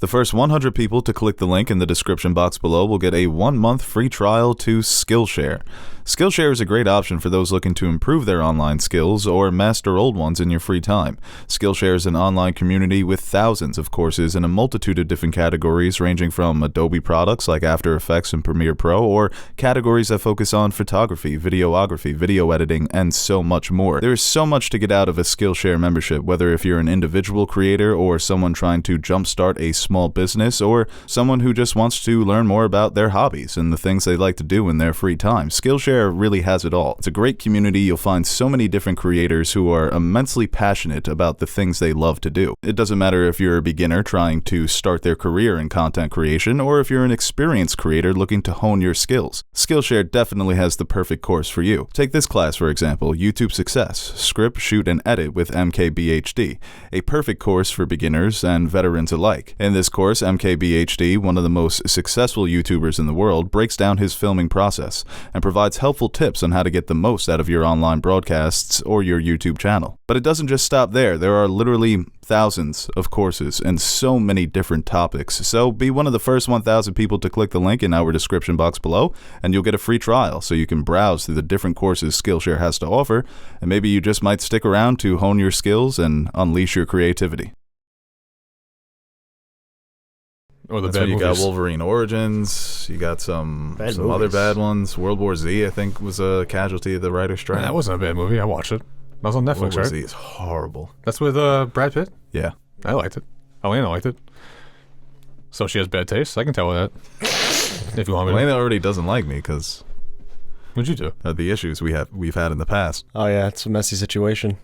The first 100 people to click the link in the description box below will get a 1-month free trial to Skillshare. Skillshare is a great option for those looking to improve their online skills or master old ones in your free time. Skillshare is an online community with thousands of courses in a multitude of different categories, ranging from Adobe products like After Effects and Premiere Pro, or categories that focus on photography, videography, video editing, and so much more. There is so much to get out of a Skillshare membership, whether if you're an individual creator or someone trying to jumpstart a small business, or someone who just wants to learn more about their hobbies and the things they like to do in their free time. Skillshare really has it all. It's a great community. You'll find so many different creators who are immensely passionate about the things they love to do. It doesn't matter if you're a beginner trying to start their career in content creation, or if you're an experienced creator looking to hone your skills. Skillshare definitely has the perfect course for you. Take this class, for example, YouTube Success, Script, Shoot, and Edit with MKBHD, a perfect course for beginners and veterans alike. In this course, MKBHD, one of the most successful YouTubers in the world, breaks down his filming process and provides helpful tips on how to get the most out of your online broadcasts or your YouTube channel. But it doesn't just stop there. There are literally thousands of courses and so many different topics. So be one of the first 1,000 people to click the link in our description box below, and you'll get a free trial so you can browse through the different courses Skillshare has to offer, and maybe you just might stick around to hone your skills and unleash your creativity. Or the That's bad when you movies. got Wolverine Origins, you got some movies. other bad ones. World War Z, I think, was a casualty of the writer's strike. That wasn't a bad movie. I watched it. That was on Netflix, World War right? Z is horrible. That's with Brad Pitt? Yeah. I liked it. Elena liked it. So she has bad taste? I can tell her that. If you want me to. Elena already doesn't like me because What'd you do? of the issues we've had in the past. Oh yeah, it's a messy situation.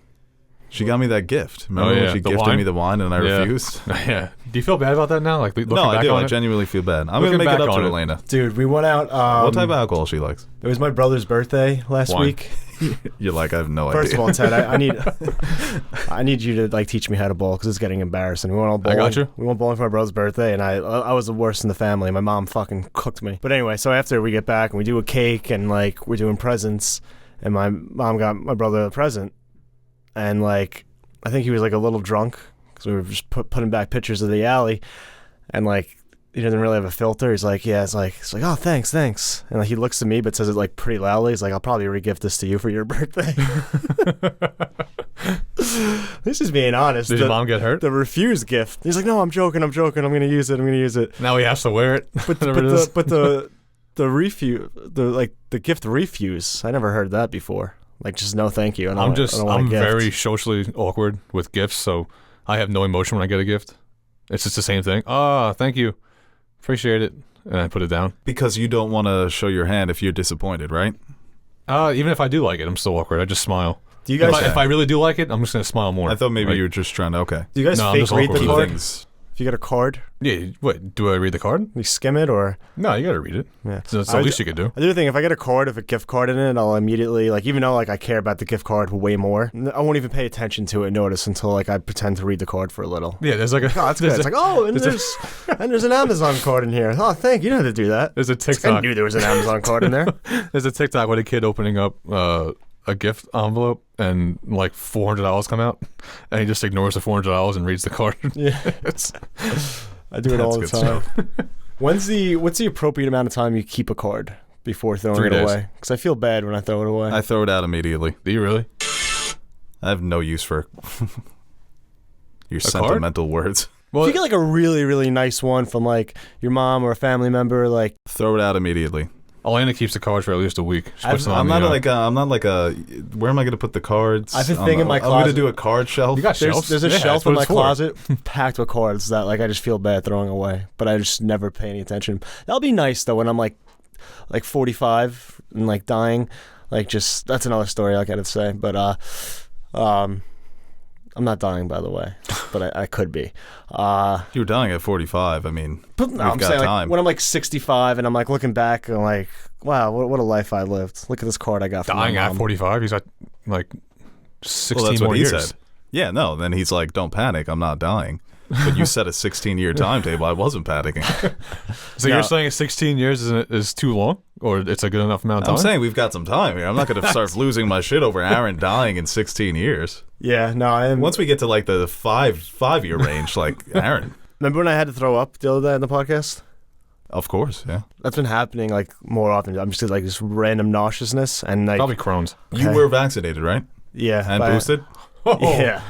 She got me that gift. Remember Oh, yeah, when she the gifted wine? me the wine and I Yeah. refused? Yeah. Do you feel bad about that now? Like looking No, I back do. on I it? genuinely feel bad. I'm going to Looking make it back up on to it. Elena. Dude, we went out. What type of alcohol she likes? It was my brother's birthday last Wine. week. You're like, I have no First idea. of all, Ted, I need I need you to like teach me how to bowl because it's getting embarrassing. We went all bowling. I got you. We went bowling for my brother's birthday, and I was the worst in the family. My mom fucking cooked me. But anyway, so after we get back and we do a cake and like we're doing presents, and my mom got my brother a present, and like I think he was like a little drunk because we were just putting back pictures of the alley, and like he doesn't really have a filter. He's like, yeah, it's like oh thanks, and like he looks at me but says it like pretty loudly. He's like, I'll probably re-gift this to you for your birthday. This is being honest. Did your mom get hurt? The refused gift. He's like, no, I'm joking. I'm gonna use it. Now he has to wear it. But the refuse, the gift refuse. I never heard that before. Like, just no, thank you. I don't want I'm a gift. very socially awkward with gifts, so I have no emotion when I get a gift. It's just the same thing. Ah, thank you. Appreciate it. And I put it down. Because you don't want to show your hand if you're disappointed, right? Even if I do like it, I'm still awkward. I just smile. Do you guys? If I really do like it, I'm just going to smile more. I thought maybe Like, you were just trying to, okay. Do you guys No, I'm fake just read the awkward. Keep card? things. If you get a card, Yeah, what? Do I read the card? you skim it or No, you got to read it. yeah. So it's the least you could do. I do the thing. If I get a card, if a gift card in it, I'll immediately like, even though like I care about the gift card way more, I won't even pay attention to it, notice until like I pretend to read the card for a little. Yeah, there's like a. Oh, that's good. It's like, oh, and there's an Amazon card in here. Oh, thank you. You don't have to do that. There's a It's like, I TikTok. knew there was an Amazon card in there. There's a TikTok with a kid opening up a gift envelope and like $400 come out, and he just ignores the $400 and reads the card. Yeah, It's I do it all the That's good time. What's the appropriate amount of time you keep a card before throwing 3 it days. away? Because I feel bad when I throw it away. I throw it out immediately. Do you really? I have no use for your card? sentimental words. Well, if you get like a really, really nice one from like your mom or a family member, like Throw it out immediately. Elena keeps the cards for at least a week. She puts them I'm on not the, like a. Where am I going to put the cards? I have a thing in my I'm going closet. to do a card shelf. You got shelves. there's a Yeah, shelf that's in what my it's for. closet packed with cards that like I just feel bad throwing away, but I just never pay any attention. That'll be nice though when I'm like 45 and like dying. Like just that's another story I gotta say, but I'm not dying, by the way, but I could be. You're dying at 45. I mean, But we've no, I'm got saying time. like when I'm like 65 and I'm like looking back and like, wow, what a life I lived. Look at this card I got from dying my at mom. 45. He's got like 16 well, that's more what he years. said. Yeah, no. Then he's like, "Don't panic. I'm not dying." But you set a 16-year timetable. I wasn't panicking. So No. you're saying 16 years is too long, or it's a good enough amount of time? I'm saying we've got some time here. I'm not going to start losing my shit over Aaron dying in 16 years. Yeah, no, I am. Once we get to like the five-year range, like Aaron, Remember when I had to throw up the other day on the podcast? Of course, yeah. That's been happening like more often. I'm just like this random nauseousness and like Probably Crohn's. You were vaccinated, right? yeah, And boosted? Yeah.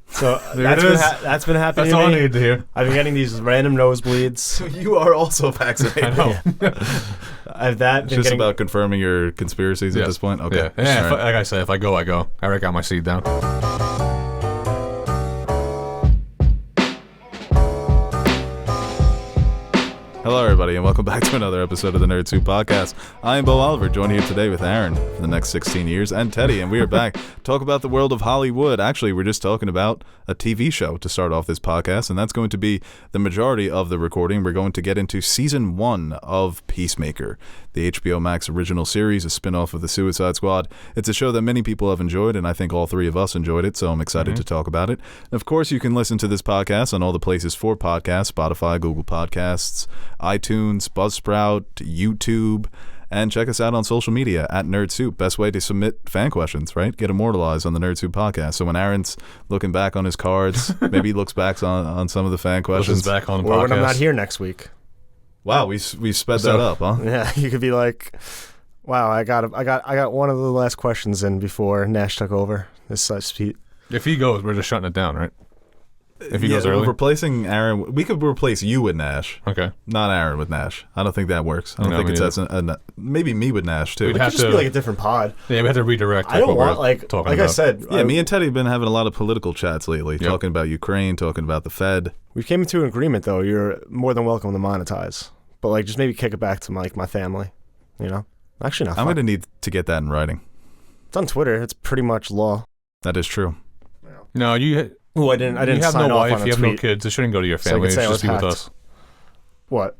So There it is. that's been happening. That's to all I me. need to hear. I've been getting these random nosebleeds. So you are also vaccinated. I know. I've that It's been just getting, about confirming your conspiracies at Yes. this point? Okay. Yeah. Yeah. All right. Like I said, if I go, I go. I already got my seat down. Hello, everybody, and welcome back to another episode of the Nerd Soup Podcast. I am Bo Oliver, joined here today with Aaron for the next 16 years, and Teddy, and we are back to talk about the world of Hollywood. Actually, we're just talking about a TV show to start off this podcast, and that's going to be the majority of the recording. We're going to get into Season 1 of Peacemaker, the HBO Max original series, a spin-off of The Suicide Squad. It's a show that many people have enjoyed, and I think all three of us enjoyed it, so I'm excited to talk about it. And of course, you can listen to this podcast on all the places for podcasts, Spotify, Google Podcasts, iTunes, Buzzsprout, YouTube, and check us out on social media at Nerd Soup. Best way to submit fan questions, right? Get immortalized on the Nerd Soup podcast. So when Aaron's looking back on his cards, maybe he looks back on some of the fan questions. Listens back on the or podcast. when I'm not here next week. Wow, we sped that up, huh? Yeah, you could be like, wow, I got one of the last questions in before Nash took over. This If he goes, we're just shutting it down, right? If he goes we're early? replacing Aaron. We could replace you with Nash, Okay. not Aaron with Nash. I don't think that works. I don't No, think me it's as maybe me with Nash too. We'd It have could just to- be like a different pod. Yeah, we had to redirect. I don't what want we're like talking I about. said. Yeah, me and Teddy have been having a lot of political chats lately, Yep. talking about Ukraine, talking about the Fed. we came to an agreement though. You're more than welcome to monetize, but like just maybe kick it back to my family. You know, actually not. I'm going to need to get that in writing. It's on Twitter. It's pretty much law. That is true. No, you. Oh, I didn't You have sign no off wife. on a You have no tweet. kids. It shouldn't go to your So I family. could It say should I just be was with hacked. us. What?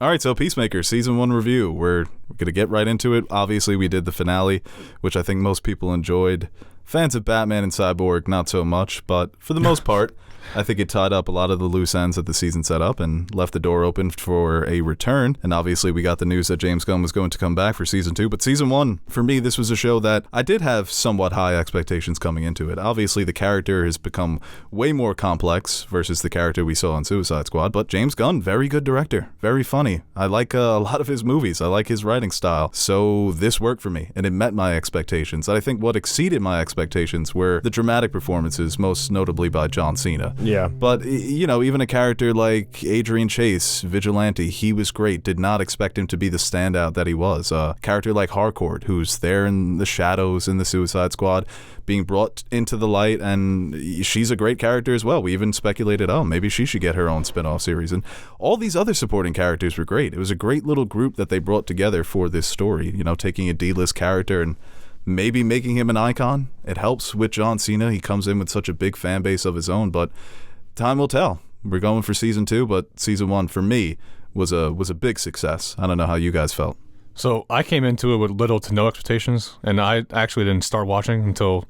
All right, so Peacemaker, Season 1 review. We're going to get right into it. Obviously, we did the finale, which I think most people enjoyed. Fans of Batman and Cyborg, not so much, but for the most part, I think it tied up a lot of the loose ends that the season set up and left the door open for a return. And obviously, we got the news that James Gunn was going to come back for Season 2. But Season 1, for me, this was a show that I did have somewhat high expectations coming into it. Obviously, the character has become way more complex versus the character we saw in Suicide Squad. But James Gunn, very good director, very funny. I like a lot of his movies. I like his writing style. So this worked for me, and it met my expectations. I think what exceeded my expectations were the dramatic performances, most notably by John Cena. Yeah. But, you know, even a character like Adrian Chase, Vigilante, he was great. Did not expect him to be the standout that he was. A character like Harcourt, who's there in the shadows in the Suicide Squad, being brought into the light, and she's a great character as well. We even speculated, oh, maybe she should get her own spin-off series. And all these other supporting characters were great. It was a great little group that they brought together for this story, you know, taking a D-list character and maybe making him an icon. It helps with John Cena. He comes in with such a big fan base of his own, but time will tell. We're going for Season 2, but Season 1 for me was a big success. I don't know how you guys felt. So I came into it with little to no expectations, and I actually didn't start watching until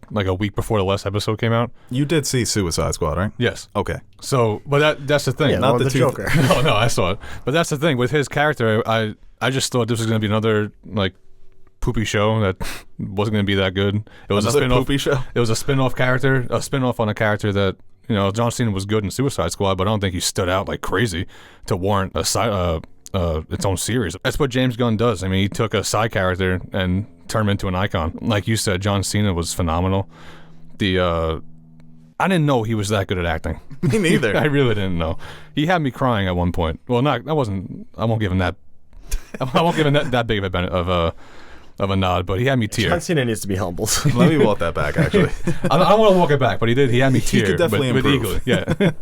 like a week before the last episode came out. You did see Suicide Squad, right? Yes. Okay. So, but that's the thing. Yeah, not not the the two- Joker. No, I saw it. But that's the thing with his character. I just thought this was going to be another like poopy show that wasn't going to be that good. It was Another a spin-off. poopy show? It was a spin-off character, a spin-off on a character that, you know, John Cena was good in Suicide Squad, but I don't think he stood out like crazy to warrant a side, its own series. That's what James Gunn does. I mean, he took a side character and turned him into an icon. Like you said, John Cena was phenomenal. I didn't know he was that good at acting. Me neither. I really didn't know. He had me crying at one point. Well, I won't give him that. I won't give him that big of a nod, but he had me tear. John Cena needs to be humbled. Let me walk that back, actually. I don't want to walk it back, but he did. He had me He tear. could definitely with improve. Eagle.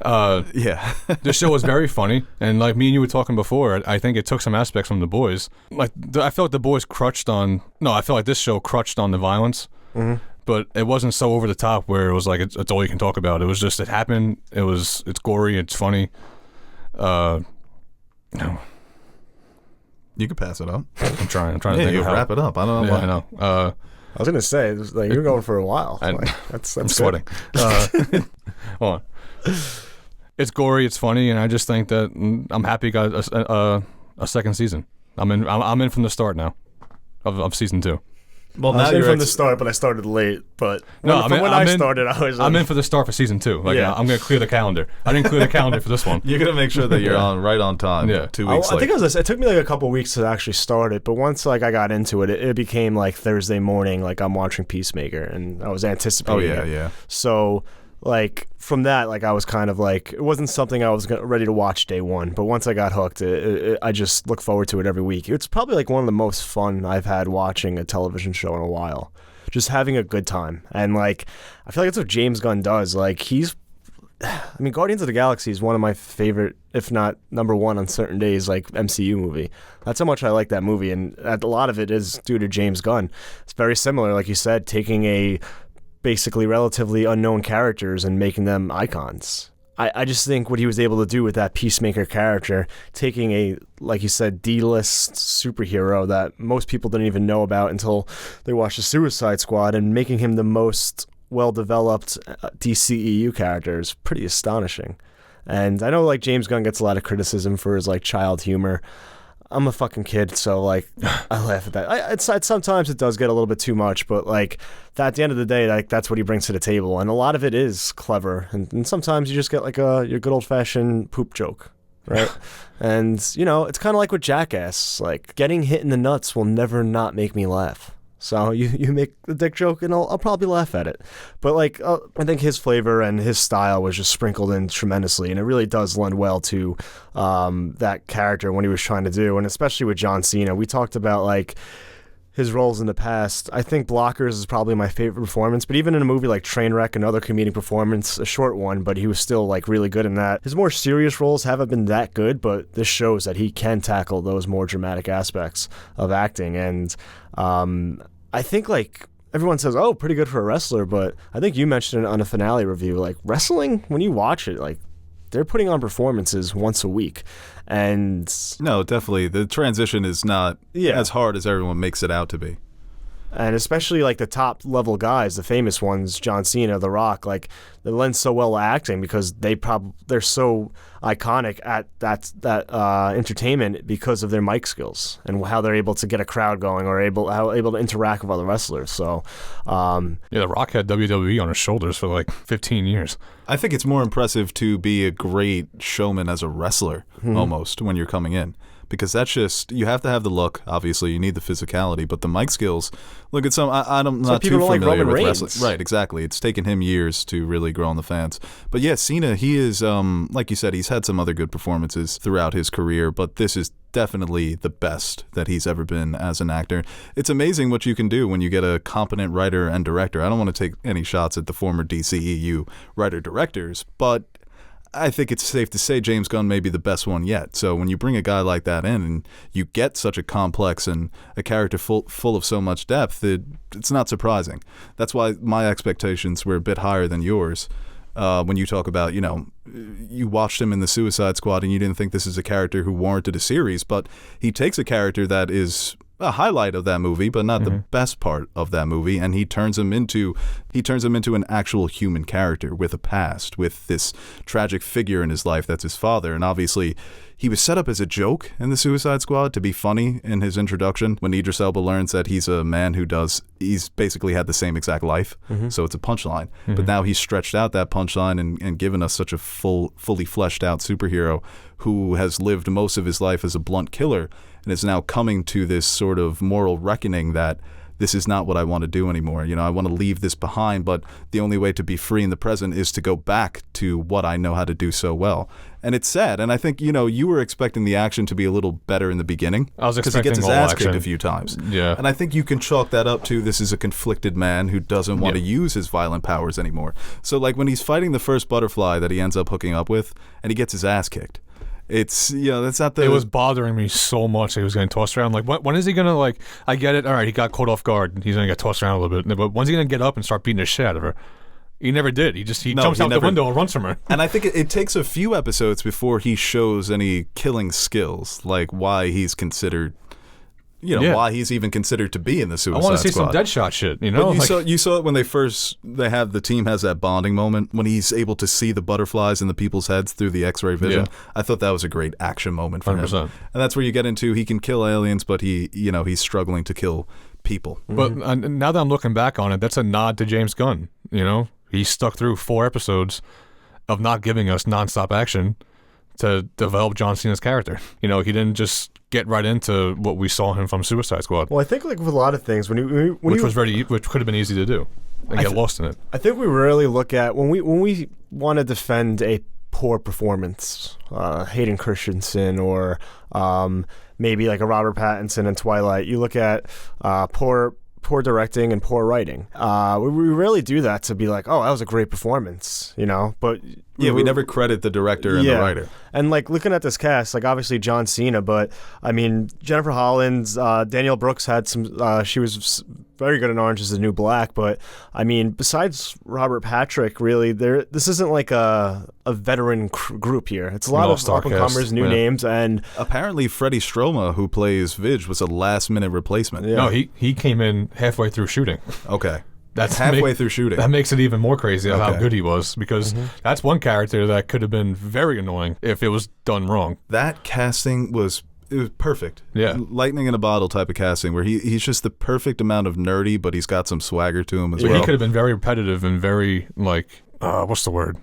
Yeah. Yeah. The show was very funny, and like me and you were talking before, I think it took some aspects from The Boys. Like I felt The Boys I felt like this show crutched on the violence, but it wasn't so over the top where it was like it's all you can talk about. It was just it happened. It's gory. It's funny. No, You could pass it up. I'm trying to Yeah, think you of how. wrap it up. I don't know Yeah, why. I know. I was gonna say, it was like you're going for a while. I- Like, that's I'm good. sweating. Hold on. It's gory. It's funny, and I just think that I'm happy it got a second season. I'm in from the start now of season 2. Well, I was now in you're from the start, but I started late. But No, when I started, I was. I'm in for the start for season 2. Like, Yeah. I'm gonna clear the calendar. I didn't clear the calendar for this one. You're gonna make sure that you're right on time. Yeah. 2 weeks I late. think it took me like a couple weeks to actually start it, but once like I got into it, it became like Thursday morning, like I'm watching Peacemaker, and I was anticipating. Oh yeah, it. yeah. So like from that, like I was kind of like it wasn't something I was ready to watch day one, but once I got hooked, I just look forward to it every week. It's probably like one of the most fun I've had watching a television show in a while. Just having a good time, and like I feel like that's what James Gunn does. Like Guardians of the Galaxy is one of my favorite, if not number one on certain days, like MCU movie. That's how much I like that movie, and a lot of it is due to James Gunn. It's very similar, like you said, taking a basically relatively unknown characters and making them icons. I just think what he was able to do with that Peacemaker character, taking a, like you said, D-list superhero that most people didn't even know about until they watched the Suicide Squad, and making him the most well-developed DCEU character is pretty astonishing. And I know like James Gunn gets a lot of criticism for his like child humor. I'm a fucking kid, so like I laugh at that. Sometimes it does get a little bit too much, but like at the end of the day, like that's what he brings to the table, and a lot of it is clever. And sometimes you just get like your good old fashioned poop joke, right? And it's kind of like with Jackass. Like getting hit in the nuts will never not make me laugh. So you make the dick joke, and I'll probably laugh at it. But like I think his flavor and his style was just sprinkled in tremendously, and it really does lend well to that character when he was trying to do, and especially with John Cena. We talked about like his roles in the past. I think Blockers is probably my favorite performance, but even in a movie like Trainwreck, another comedic performance, a short one, but he was still like really good in that. His more serious roles haven't been that good, but this shows that he can tackle those more dramatic aspects of acting. And I think like everyone says, oh, pretty good for a wrestler, but I think you mentioned it on a finale review, like wrestling, when you watch it, like they're putting on performances once a week. And No, definitely. The transition is not as hard as everyone makes it out to be. And especially like the top level guys, the famous ones, John Cena, The Rock, like they lend so well to acting because they're so iconic at that entertainment because of their mic skills and how they're able to get a crowd going or able to interact with other wrestlers. So The Rock had WWE on his shoulders for like 15 years. I think it's more impressive to be a great showman as a wrestler almost when you're coming in. Because that's just, you have to have the look, obviously, you need the physicality, but the mic skills, look at I'm not too familiar with wrestling. Right, exactly. It's taken him years to really grow on the fans. But yeah, Cena, he is, like you said, he's had some other good performances throughout his career, but this is definitely the best that he's ever been as an actor. It's amazing what you can do when you get a competent writer and director. I don't want to take any shots at the former DCEU writer-directors, but I think it's safe to say James Gunn may be the best one yet. So when you bring a guy like that in and you get such a complex and a character full of so much depth, it's not surprising. That's why my expectations were a bit higher than yours. When you talk about, you watched him in the Suicide Squad and you didn't think this is a character who warranted a series, but he takes a character that is a highlight of that movie, but not the best part of that movie, and he turns him into an actual human character with a past, with this tragic figure in his life that's his father. And obviously he was set up as a joke in the Suicide Squad to be funny in his introduction when Idris Elba learns that he's a man he's basically had the same exact life, so it's a punchline. But now he's stretched out that punchline and given us such a fully fleshed out superhero who has lived most of his life as a blunt killer and is now coming to this sort of moral reckoning that this is not what I want to do anymore. I want to leave this behind, but the only way to be free in the present is to go back to what I know how to do so well. And it's sad. And I think, you were expecting the action to be a little better in the beginning. I was expecting because he gets his ass kicked a few times. Yeah. And I think you can chalk that up to this is a conflicted man who doesn't want to use his violent powers anymore. So like when he's fighting the first butterfly that he ends up hooking up with and he gets his ass kicked. It's, that's not the... It was bothering me so much that he was getting tossed around. Like, when is he going to, I get it. All right, he got caught off guard. He's going to get tossed around a little bit. But when's he going to get up and start beating the shit out of her? He never did. He jumps out the window and runs from her. And I think it takes a few episodes before he shows any killing skills, like why he's considered... why he's even considered to be in the Suicide Squad. I want to see some Deadshot shit, But you saw it when the team has that bonding moment when he's able to see the butterflies in the people's heads through the X-ray vision. Yeah. I thought that was a great action moment for 100%. him. And that's where you get into he can kill aliens, but he's struggling to kill people. But now that I'm looking back on it, that's a nod to James Gunn. You know, he stuck through 4 episodes of not giving us nonstop action to develop John Cena's character. You know, he didn't just get right into what we saw him from Suicide Squad. Well, I think like with a lot of things, which could have been easy to do and get lost in it. I think we rarely look at when we want to defend a poor performance, Hayden Christensen or maybe like a Robert Pattinson in Twilight. You look at poor directing and poor writing. We rarely do that to be like, oh, that was a great performance, you know. But we never credit the director and the writer. And like looking at this cast, like obviously John Cena, but I mean Jennifer Holland, Danielle Brooks had some. She was very good in Orange Is the New Black, but I mean besides Robert Patrick, really, this isn't like a veteran group here. It's a lot of up and comers, new names, and apparently Freddie Stroma, who plays Vidge, was a last minute replacement. Yeah. No, he came in halfway through shooting. Okay. That's halfway through shooting. That makes it even more crazy of how good he was, because that's one character that could have been very annoying if it was done wrong. That casting was perfect. Yeah. Lightning in a bottle type of casting where he's just the perfect amount of nerdy, but he's got some swagger to him as well. He could have been very repetitive and very like what's the word?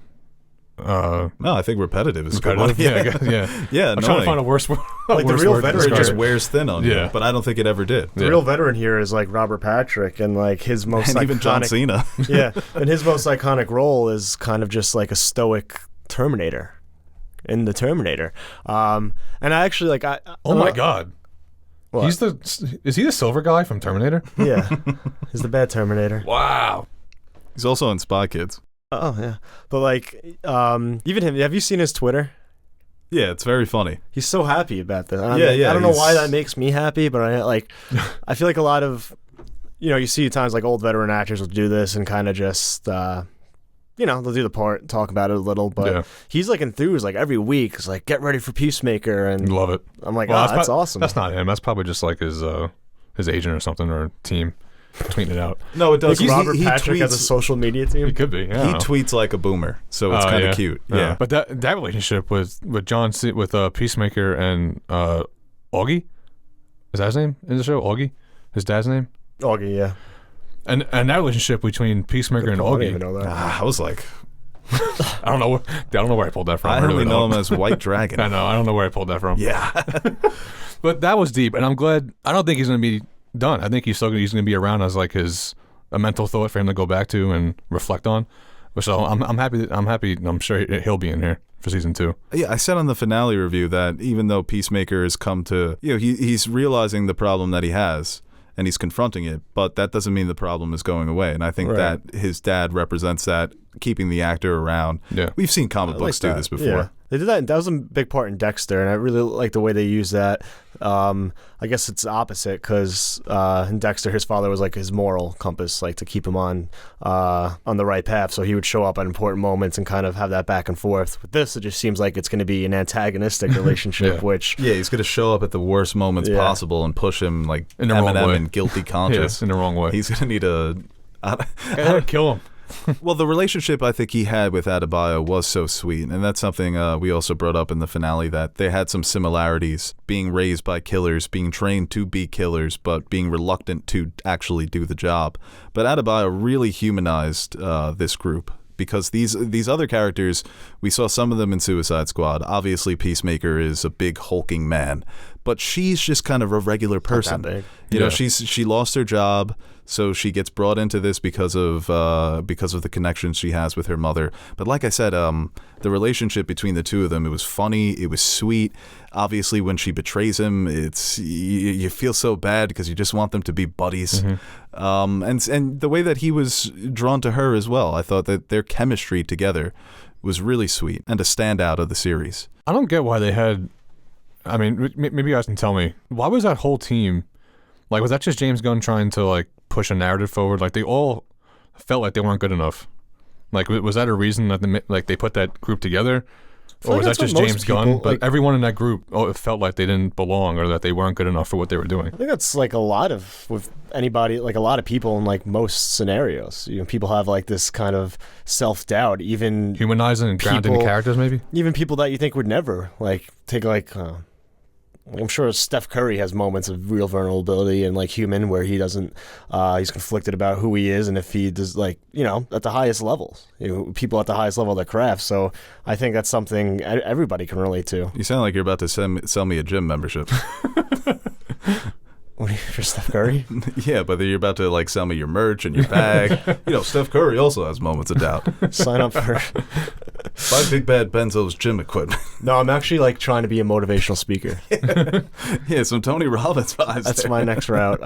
No, I think repetitive is repetitive. Good one. Yeah. I'm trying to find a worse word. Like the real veteran just wears thin on you, but I don't think it ever did. The real veteran here is like Robert Patrick, and like his most and iconic, even John Cena. Yeah, and his most iconic role is kind of just like a stoic Terminator in the Terminator. And I actually like oh my God. What? Is he the silver guy from Terminator? Yeah, he's the bad Terminator. Wow. He's also in Spy Kids. Oh yeah, but like even him. Have you seen his Twitter? Yeah, it's very funny. He's so happy about this. I don't know why that makes me happy, but I feel like a lot of, you know, you see times like old veteran actors will do this and kind of just, you know, they'll do the part, talk about it a little, but he's like enthused like every week. It's like, get ready for Peacemaker, and love it. I'm like, that's awesome. That's not him. That's probably just like his agent or something, or team. Tweeting it out. No, it does. Like Robert Patrick has a social media team. He could be. He tweets like a boomer, so it's kind of cute. Yeah. But that relationship with Peacemaker and Augie, is that his name in the show? Augie, his dad's name. Augie, yeah. And that relationship between Peacemaker and Augie. I didn't even know that. I was like, I don't know where I pulled that from. I only know him as White Dragon. I know. I don't know where I pulled that from. Yeah. But that was deep, and I'm glad. I don't think he's going to be done. I think he's going to be around as like a mental thought for him to go back to and reflect on. So I'm happy. I'm sure he'll be in here for season 2. Yeah, I said on the finale review that even though Peacemaker has come to, you know, he's realizing the problem that he has and he's confronting it, but that doesn't mean the problem is going away. And I think that his dad represents that, keeping the actor around. Yeah, we've seen comic books do this before. Yeah. They did that. That was a big part in Dexter, and I really like the way they use that. I guess it's opposite because in Dexter, his father was like his moral compass, like to keep him on the right path. So he would show up at important moments and kind of have that back and forth. With this, it just seems like it's going to be an antagonistic relationship, which he's going to show up at the worst moments possible and push him like in the wrong way, and guilty conscience. In the wrong way. He's going to need a kill him. Well, the relationship I think he had with Adebayo was so sweet, and that's something we also brought up in the finale, that they had some similarities, being raised by killers, being trained to be killers, but being reluctant to actually do the job. But Adebayo really humanized this group, because these other characters, we saw some of them in Suicide Squad. Obviously, Peacemaker is a big hulking man, but she's just kind of a regular person. Not that big. You know, she lost her job, so she gets brought into this because of the connections she has with her mother. But like I said, the relationship between the two of them, it was funny, it was sweet. Obviously, when she betrays him, it's you feel so bad because you just want them to be buddies. And the way that he was drawn to her as well, I thought that their chemistry together was really sweet and a standout of the series. I don't get why they had. I mean, maybe you guys can tell me, why was that whole team, like, was that just James Gunn trying to, like, push a narrative forward? Like, they all felt like they weren't good enough. Like, was that a reason that they put that group together? Or was that just James Gunn? But everyone in that group felt like they didn't belong, or that they weren't good enough for what they were doing. I think that's like a lot of, with anybody, like a lot of people in like most scenarios. You know, people have like this kind of self-doubt, even humanizing and grounding the characters, maybe? Even people that you think would never like take like I'm sure Steph Curry has moments of real vulnerability and like human where he doesn't, he's conflicted about who he is and if he does like, at the highest levels, people at the highest level of their craft. So I think that's something everybody can relate to. You sound like you're about to sell me a gym membership. What, for Steph Curry? Yeah, but you're about to like sell me your merch and your bag. Steph Curry also has moments of doubt. Sign up for Buy Big Bad Benzo's gym equipment. No, I'm actually like trying to be a motivational speaker. Yeah, some Tony Robbins vibes. That's there. my next route.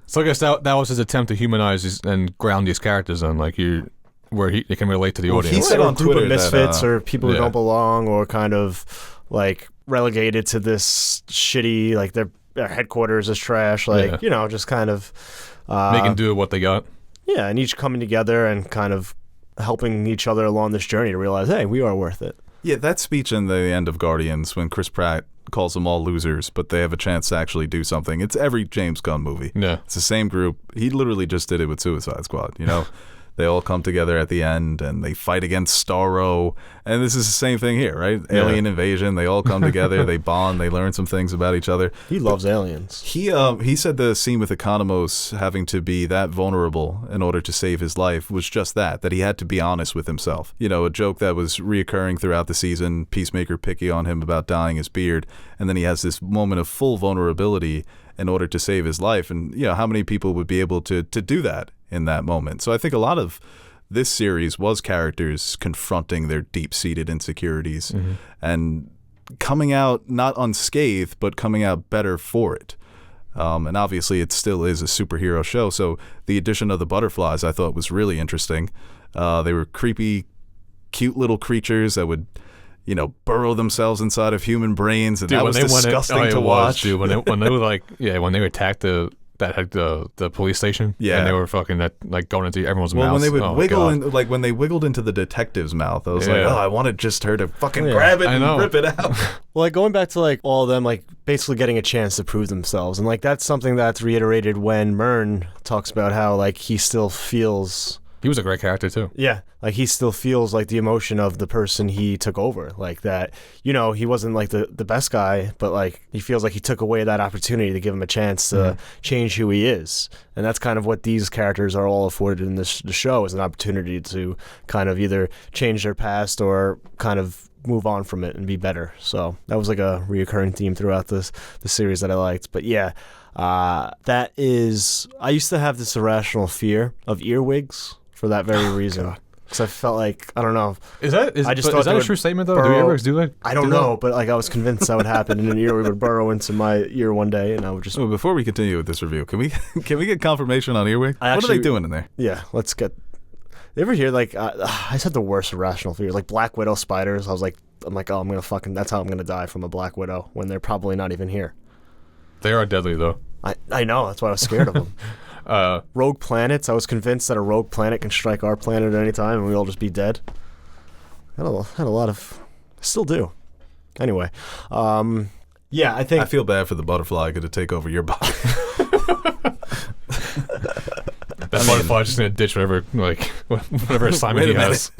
So I guess that was his attempt to humanize and ground these characters on, like where they can relate to the audience. He said on a group Twitter of misfits that, or people who don't belong or kind of like relegated to this shitty, like their headquarters is trash, like just kind of making do with what they got. Yeah, and each coming together and kind of helping each other along this journey to realize, hey, we are worth it. Yeah, that speech in the end of Guardians when Chris Pratt calls them all losers, but they have a chance to actually do something. It's every James Gunn movie. Yeah. It's the same group. He literally just did it with Suicide Squad, They all come together at the end and they fight against Starro. And this is the same thing here, right? Yeah. Alien invasion. They all come together. They bond. They learn some things about each other. He loves aliens. He said the scene with Economos having to be that vulnerable in order to save his life was just that he had to be honest with himself. A joke that was reoccurring throughout the season, Peacemaker picky on him about dyeing his beard. And then he has this moment of full vulnerability in order to save his life. And, how many people would be able to do that in that moment? So I think a lot of this series was characters confronting their deep-seated insecurities and coming out not unscathed, but coming out better for it. And obviously it still is a superhero show, so the addition of the butterflies I thought was really interesting. They were creepy, cute little creatures that would burrow themselves inside of human brains, and that was disgusting to watch. Dude, when they attacked the police station, and they were fucking going into everyone's mouth. When they would when they wiggled into the detective's mouth, I was like, I wanted just her to fucking grab it and rip it out. Well, like going back to like all of them, like basically getting a chance to prove themselves, and like that's something that's reiterated when Myrn talks about how like he still feels. He was a great character too. Yeah, like he still feels like the emotion of the person he took over, like that. He wasn't like the best guy, but like he feels like he took away that opportunity to give him a chance to change who he is, and that's kind of what these characters are all afforded in the show, is an opportunity to kind of either change their past or kind of move on from it and be better. So that was like a reoccurring theme throughout the series that I liked. But yeah, that is. I used to have this irrational fear of earwigs. For that very reason, because I felt like I don't know. Is that a true statement though? Do earwigs do that? I don't know, but like I was convinced that would happen, and an earwig would burrow into my ear one day, and I would just. Well, before we continue with this review, can we get confirmation on earwig? What are they doing in there? Yeah, let's get. You ever hear like I just had the worst irrational fear, like black widow spiders? I'm like, oh, I'm gonna fucking. That's how I'm gonna die from a black widow when they're probably not even here. They are deadly though. I know. That's why I was scared of them. Rogue planets. I was convinced that a rogue planet can strike our planet at any time and we'll all just be dead. Had a lot of... Still do. Anyway. Yeah, I think... I feel bad for the butterfly going to take over your body. That butterfly's just going to ditch whatever assignment he has.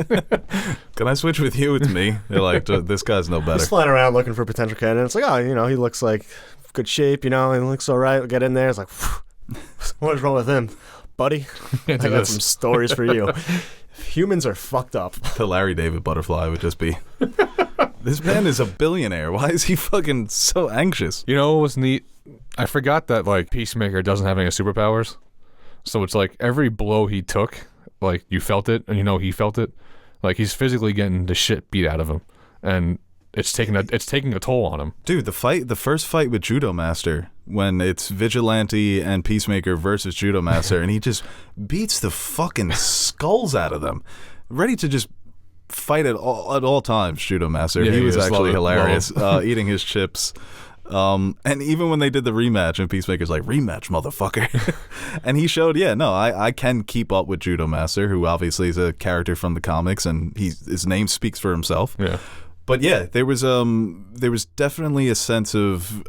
Can I switch with you? It's me. They're like, this guy's no better. He's flying around looking for potential candidates. Like, he looks like good shape, he looks all right. We'll get in there. It's like... What's wrong with him, buddy? I got some stories for you. Humans are fucked up. The Larry David butterfly would just be, this man is a billionaire. Why is he fucking so anxious? You know what was neat? I forgot that like Peacemaker doesn't have any superpowers. So it's like every blow he took, like you felt it, and he felt it. Like he's physically getting the shit beat out of him. And it's taking a toll on him. Dude, the first fight with Judo Master, when it's Vigilante and Peacemaker versus Judo Master, and he just beats the fucking skulls out of them, ready to just fight at all times. Judo Master, he was actually hilarious, eating his chips. And even when they did the rematch, and Peacemaker's like, rematch, motherfucker. And he showed, I can keep up with Judo Master, who obviously is a character from the comics, and his name speaks for himself. Yeah. But yeah, there was definitely a sense of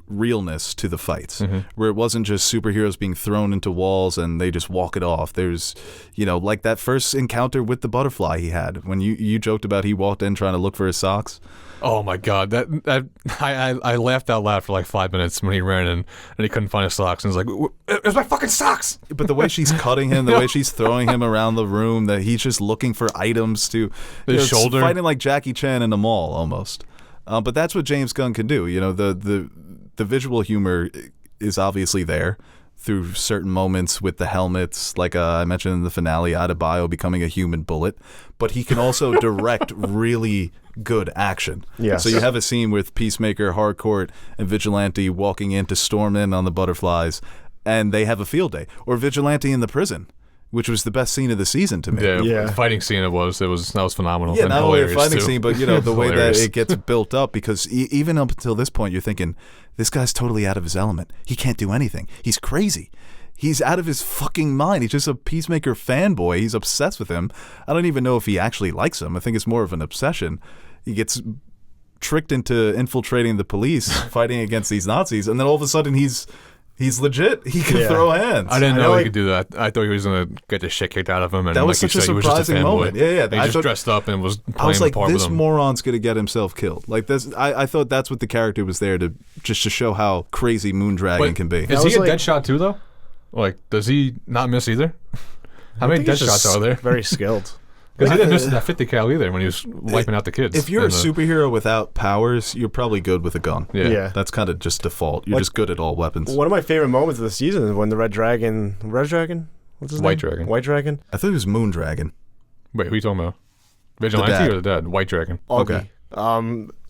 realness to the fights, where it wasn't just superheroes being thrown into walls and they just walk it off. There's, like that first encounter with the butterfly he had when you joked about he walked in trying to look for his socks. Oh my god, I laughed out loud for like 5 minutes when he ran in and he couldn't find his socks and was like, "It's my fucking socks!" But the way she's cutting him, the way she's throwing him around the room, that he's just looking for items to his shoulder, fighting like Jackie Chan in a mall almost. But that's what James Gunn can do. The visual humor is obviously there through certain moments with the helmets, like I mentioned in the finale, Adebayo becoming a human bullet. But he can also direct really good action. Yes. So you have a scene with Peacemaker, Hardcourt, and Vigilante walking in to storm in on the butterflies, and they have a field day. Or Vigilante in the prison, which was the best scene of the season to me. Yeah. The fighting scene that was phenomenal. Yeah, and not only a fighting too. scene, but the way that it gets built up, because even up until this point, you're thinking, this guy's totally out of his element. He can't do anything. He's crazy. He's out of his fucking mind. He's just a Peacemaker fanboy. He's obsessed with him. I don't even know if he actually likes him. I think it's more of an obsession. He gets tricked into infiltrating the police, fighting against these Nazis, and then all of a sudden he's legit. He can throw hands. I didn't know he could do that. I thought he was going to get the shit kicked out of him. And that was such a surprising moment. Yeah. He just dressed up and was playing I was like, the part this with him. moron's going to get himself killed. Like this, I thought that's what the character was there to just to show how crazy Moondragon can be. Is he a dead shot too, though? Like, does he not miss either? How many dead shots are there? Very skilled. Because he didn't miss that 50 cal either when he was wiping out the kids. If you're a superhero without powers, you're probably good with a gun. Yeah. That's kind of just default. You're just good at all weapons. One of my favorite moments of the season is when the Red Dragon? What's his name? White Dragon. I thought it was Moondragon. Wait, who are you talking about? Vigilante or the dad? White Dragon. Augie. Okay.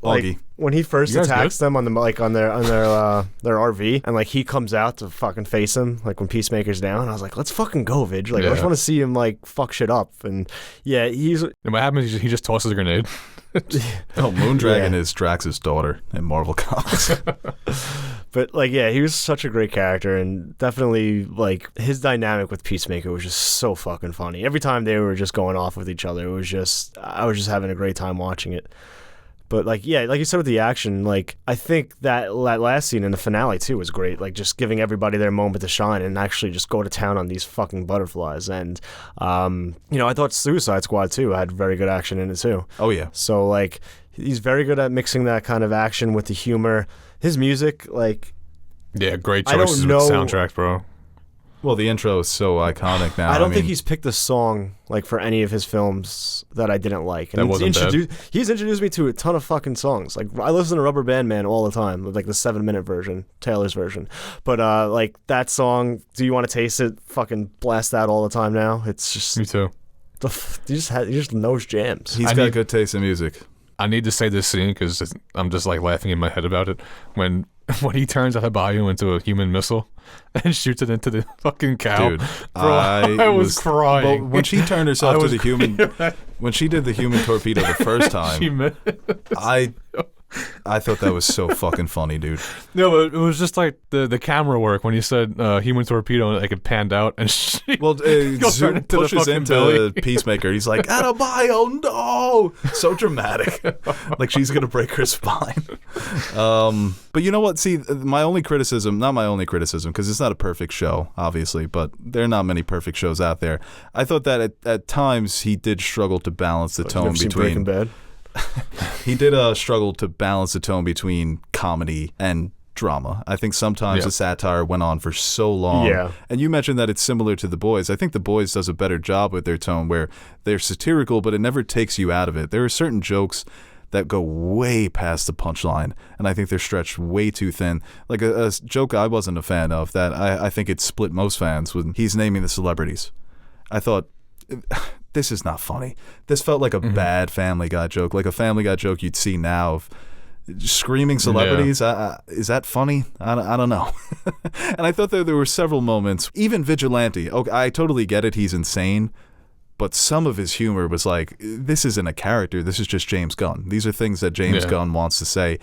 Like when he first attacks them on their RV, and like he comes out to fucking face him, like when Peacemaker's down, I was like, let's fucking go, Vig. Like I just want to see him like fuck shit up. And yeah, he's. And what happens is he just tosses a grenade. Moondragon is Drax's daughter in Marvel Comics. But like, yeah, he was such a great character, and definitely like his dynamic with Peacemaker was just so fucking funny. Every time they were just going off with each other, I was just having a great time watching it. But like, yeah, like you said with the action, like I think that last scene in the finale too was great. Like just giving everybody their moment to shine and actually just go to town on these fucking butterflies. And I thought Suicide Squad too had very good action in it too. Oh yeah. So like he's very good at mixing that kind of action with the humor. His music, like, yeah, great choices with the soundtrack, bro. Well, the intro is so iconic now. I don't think he's picked a song like for any of his films that I didn't like. And that wasn't bad. He's introduced me to a ton of fucking songs. Like I listen to Rubber Band Man all the time, like the 7-minute version, Taylor's version. But like that song, Do You Want to Taste It? Fucking blast that all the time now. It's just me too. He just knows jams. He's got good taste in music. I need to say this scene because I'm just like laughing in my head about it when he turns Adebayo into a human missile and shoots it into the fucking cow. Dude, bro, I was crying. Well, when she turned herself to the human, when she did the human torpedo the first time, I thought that was so fucking funny, dude. No, but it was just like the camera work when you said human torpedo, like it panned out and she Zoom pushes into Peacemaker. He's like, Adebayo, no! So dramatic. Like she's going to break her spine. But you know what? See, not my only criticism, because it's not a perfect show, obviously, but there are not many perfect shows out there. I thought that at times he did struggle to balance the tone between... Breaking Bad? He did struggle to balance the tone between comedy and drama. I think sometimes the satire went on for so long. Yeah. And you mentioned that it's similar to The Boys. I think The Boys does a better job with their tone where they're satirical, but it never takes you out of it. There are certain jokes that go way past the punchline, and I think they're stretched way too thin. Like a joke I wasn't a fan of that I think it split most fans when he's naming the celebrities. I thought... this is not funny. This felt like a bad Family Guy joke, like a Family Guy joke you'd see now of screaming celebrities. Is that funny? I don't know. And I thought that there were several moments, even Vigilante. Okay, I totally get it. He's insane. But some of his humor was like, this isn't a character. This is just James Gunn. These are things that James Gunn wants to say.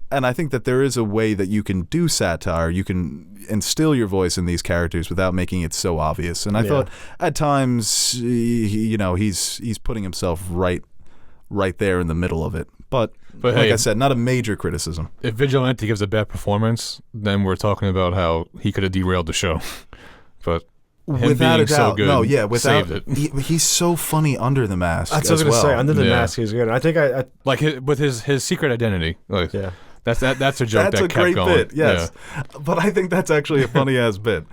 And I think that there is a way that you can do satire. You can instill your voice in these characters without making it so obvious. And I thought at times, he's putting himself right there in the middle of it. But like hey, I said, not a major criticism. If Vigilante gives a bad performance, then we're talking about how he could have derailed the show. But him Without being a doubt, so good, no, yeah, without saved it. he's so funny under the mask. That's what I was as gonna well. say. Under the Yeah. mask, he's good. I think I Like with his secret identity. Like, yeah. that's a joke That's that a kept great going. bit, yes. But I think that's actually a funny ass bit.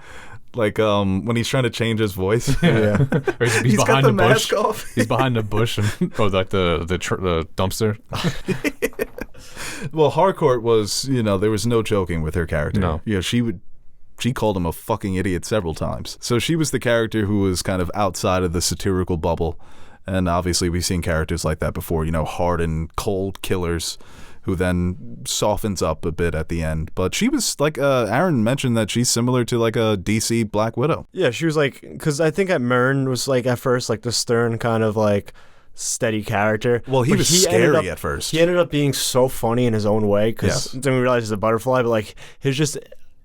Like when he's trying to change his voice. Yeah. Or he's He's got behind the the bush. mask off. He's behind the bush and like the dumpster. Well, Harcourt was, there was no joking with her character. No. Yeah, she called him a fucking idiot several times. So she was the character who was kind of outside of the satirical bubble. And obviously we've seen characters like that before, hardened, cold killers who then softens up a bit at the end. But she was like, Aaron mentioned that she's similar to like a DC Black Widow. Yeah, she was like, because I think at Myrn was like at first like the stern kind of like steady character. Well, he But was ended scary up- at first. He ended up being so funny in his own way because Yes. then we realized he's a butterfly, but like his just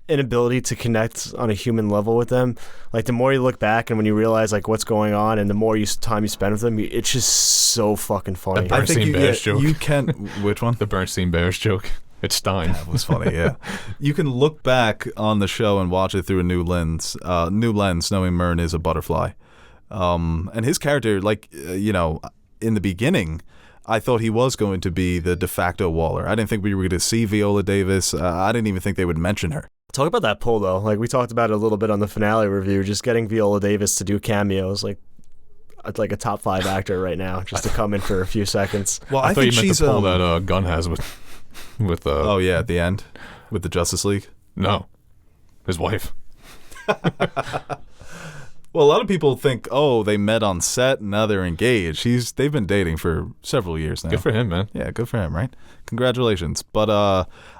inability to connect on a human level with them. Like the more you look back and when you realize like what's going on and the more time you spend with them, it's just so fucking funny. I think Bernstein Bears joke. you can. Which one? The Bernstein Bears joke. It's Stein. That was funny, yeah. You can look back on the show and watch it through a new lens, knowing Myrn is a butterfly. And his character, like, in the beginning, I thought he was going to be the de facto Waller. I didn't think we were going to see Viola Davis. I didn't even think they would mention her. Talk about that pull though. Like we talked about it a little bit on the finale review, just getting Viola Davis to do cameos, like a top 5 actor right now, just to come in for a few seconds. Well, I thought think you meant she's the pull that Gunn has with oh yeah, at the end with the Justice League. no, his wife. Well, a lot of people think, oh, they met on set and now they're engaged. They've been dating for several years now. Good for him, man. Yeah, good for him, right? Congratulations. But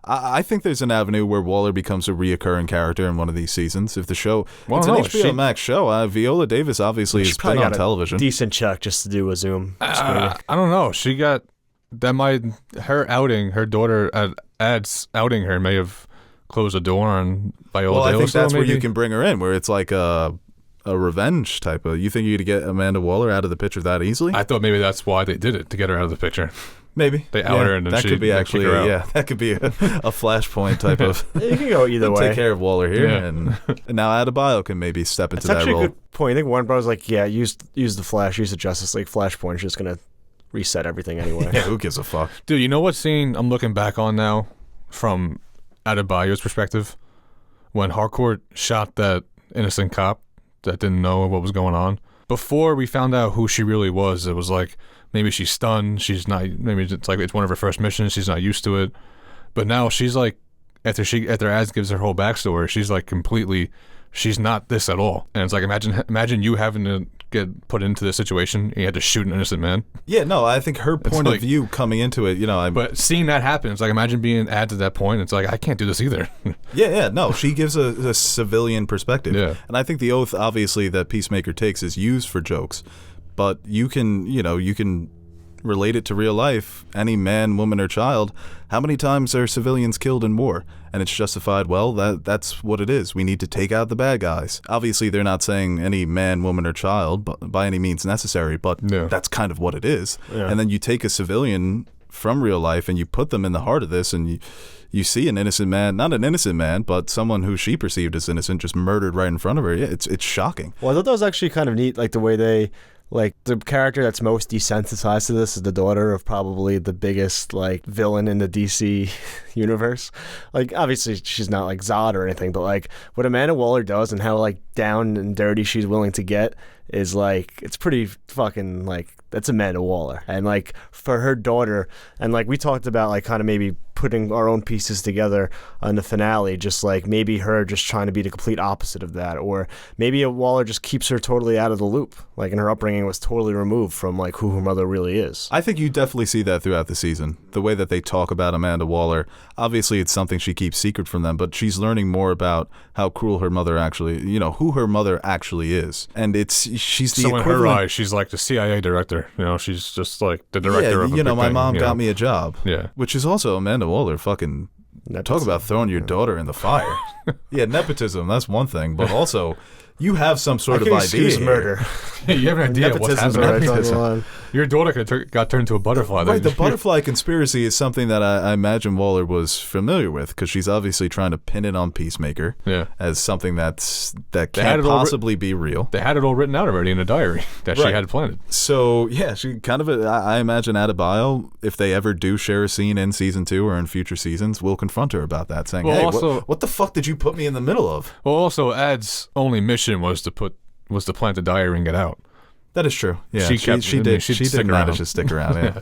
I think there's an avenue where Waller becomes a reoccurring character in one of these seasons. If the show, Well, it's no, an HBO Max show. Viola Davis obviously has been on television. Decent check just to do a Zoom screening. I don't know. She got that might her outing her daughter ads outing her may have closed the door on Viola Well, I Davis. think that's where maybe? you can bring her in, where it's like a revenge type of. You think you could get Amanda Waller out of the picture that easily? I thought maybe that's why they did it, to get her out of the picture. Maybe They out her and then that she- could be they actually kick her out. yeah, that could be a flashpoint type of. You can go either way. Take care of Waller here, Yeah. and now Adebayo can maybe step into That's that actually role. a good point. I think Warner Bros. Like, yeah, use the Flash, use the Justice League Flashpoint. It's just gonna reset everything anyway. Yeah, who gives a fuck? Dude, you know what scene I'm looking back on now from Adebayo's perspective? When Harcourt shot that innocent cop that didn't know what was going on. Before we found out who she really was, it was like, maybe she's stunned, she's not, maybe it's like it's one of her first missions, she's not used to it. But now she's like, after Az gives her whole backstory, she's like completely, she's not this at all. And it's like, imagine you having to get put into this situation and you had to shoot an innocent man. Yeah, no, I think her point like- of view coming into it, But seeing that happen, it's like, imagine being Az at that point, it's like, I can't do this either. yeah, no, she gives a civilian perspective. Yeah. And I think the oath, obviously, that Peacemaker takes is used for jokes, but you can relate it to real life. Any man, woman, or child, how many times are civilians killed in war? And it's justified, well, that's what it is. We need to take out the bad guys. Obviously, they're not saying any man, woman, or child by any means necessary, but Yeah. that's kind of what it is. Yeah. And then you take a civilian from real life and you put them in the heart of this, and you see an innocent man, not an innocent man, but someone who she perceived as innocent just murdered right in front of her. Yeah, it's shocking. Well, I thought that was actually kind of neat, like the way they, like the character that's most desensitized to this is the daughter of probably the biggest like villain in the DC universe. Like obviously she's not like Zod or anything, but like what Amanda Waller does and how like down and dirty she's willing to get is like, it's pretty fucking like, that's Amanda Waller. And like for her daughter, and like we talked about like kind of maybe putting our own pieces together on the finale, just like maybe her just trying to be the complete opposite of that, or maybe a Waller just keeps her totally out of the loop, like in her upbringing was totally removed from like who her mother really is. I think you definitely see that throughout the season. The way that they talk about Amanda Waller, obviously it's something she keeps secret from them, but she's learning more about how cruel her mother actually, who her mother actually is. And she's the So in her equivalent. eyes, she's like the CIA director. She's just like the director of a big my thing, mom got me a job. Yeah. Which is also Amanda Waller fucking talk about throwing your daughter in the fire. Yeah, nepotism, that's one thing, but also You have some sort of idea. Excuse here. murder. You have an idea of what's Nepotism's happening. right on the line. Your daughter got turned into a butterfly. Right, the butterfly conspiracy is something that I imagine Waller was familiar with, because she's obviously trying to pin it on Peacemaker as something that can't possibly be real. They had it all written out already in a diary that she had planted. So, yeah, she kind of, I imagine Adebayo, if they ever do share a scene in season 2 or in future seasons, will confront her about that, saying, hey, what the fuck did you put me in the middle of? Well, also, Ad's only mission was to plant the diary and get out. That is true. Yeah, she did manage to stick around. Yeah.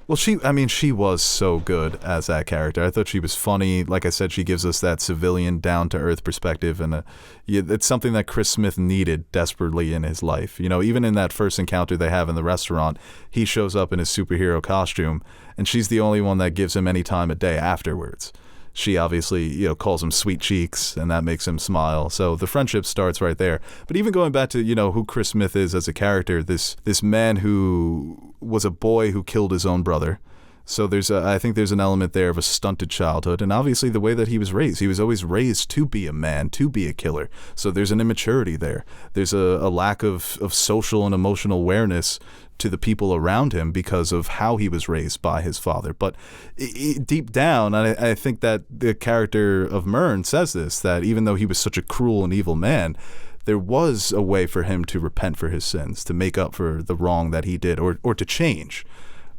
Well, she was so good as that character. I thought she was funny. Like I said, she gives us that civilian, down-to-earth perspective, and it's something that Chris Smith needed desperately in his life. You know, even in that first encounter they have in the restaurant, he shows up in his superhero costume, and she's the only one that gives him any time of day afterwards. She obviously, calls him sweet cheeks, and that makes him smile. So the friendship starts right there. But even going back to, who Chris Smith is as a character, this man who was a boy who killed his own brother. So I think there's an element there of a stunted childhood, and obviously the way that he was raised. He was always raised to be a man, to be a killer. So there's an immaturity there. There's a lack of social and emotional awareness to the people around him because of how he was raised by his father. But deep down, I think that the character of Myrn says this, that even though he was such a cruel and evil man, there was a way for him to repent for his sins, to make up for the wrong that he did, or to change.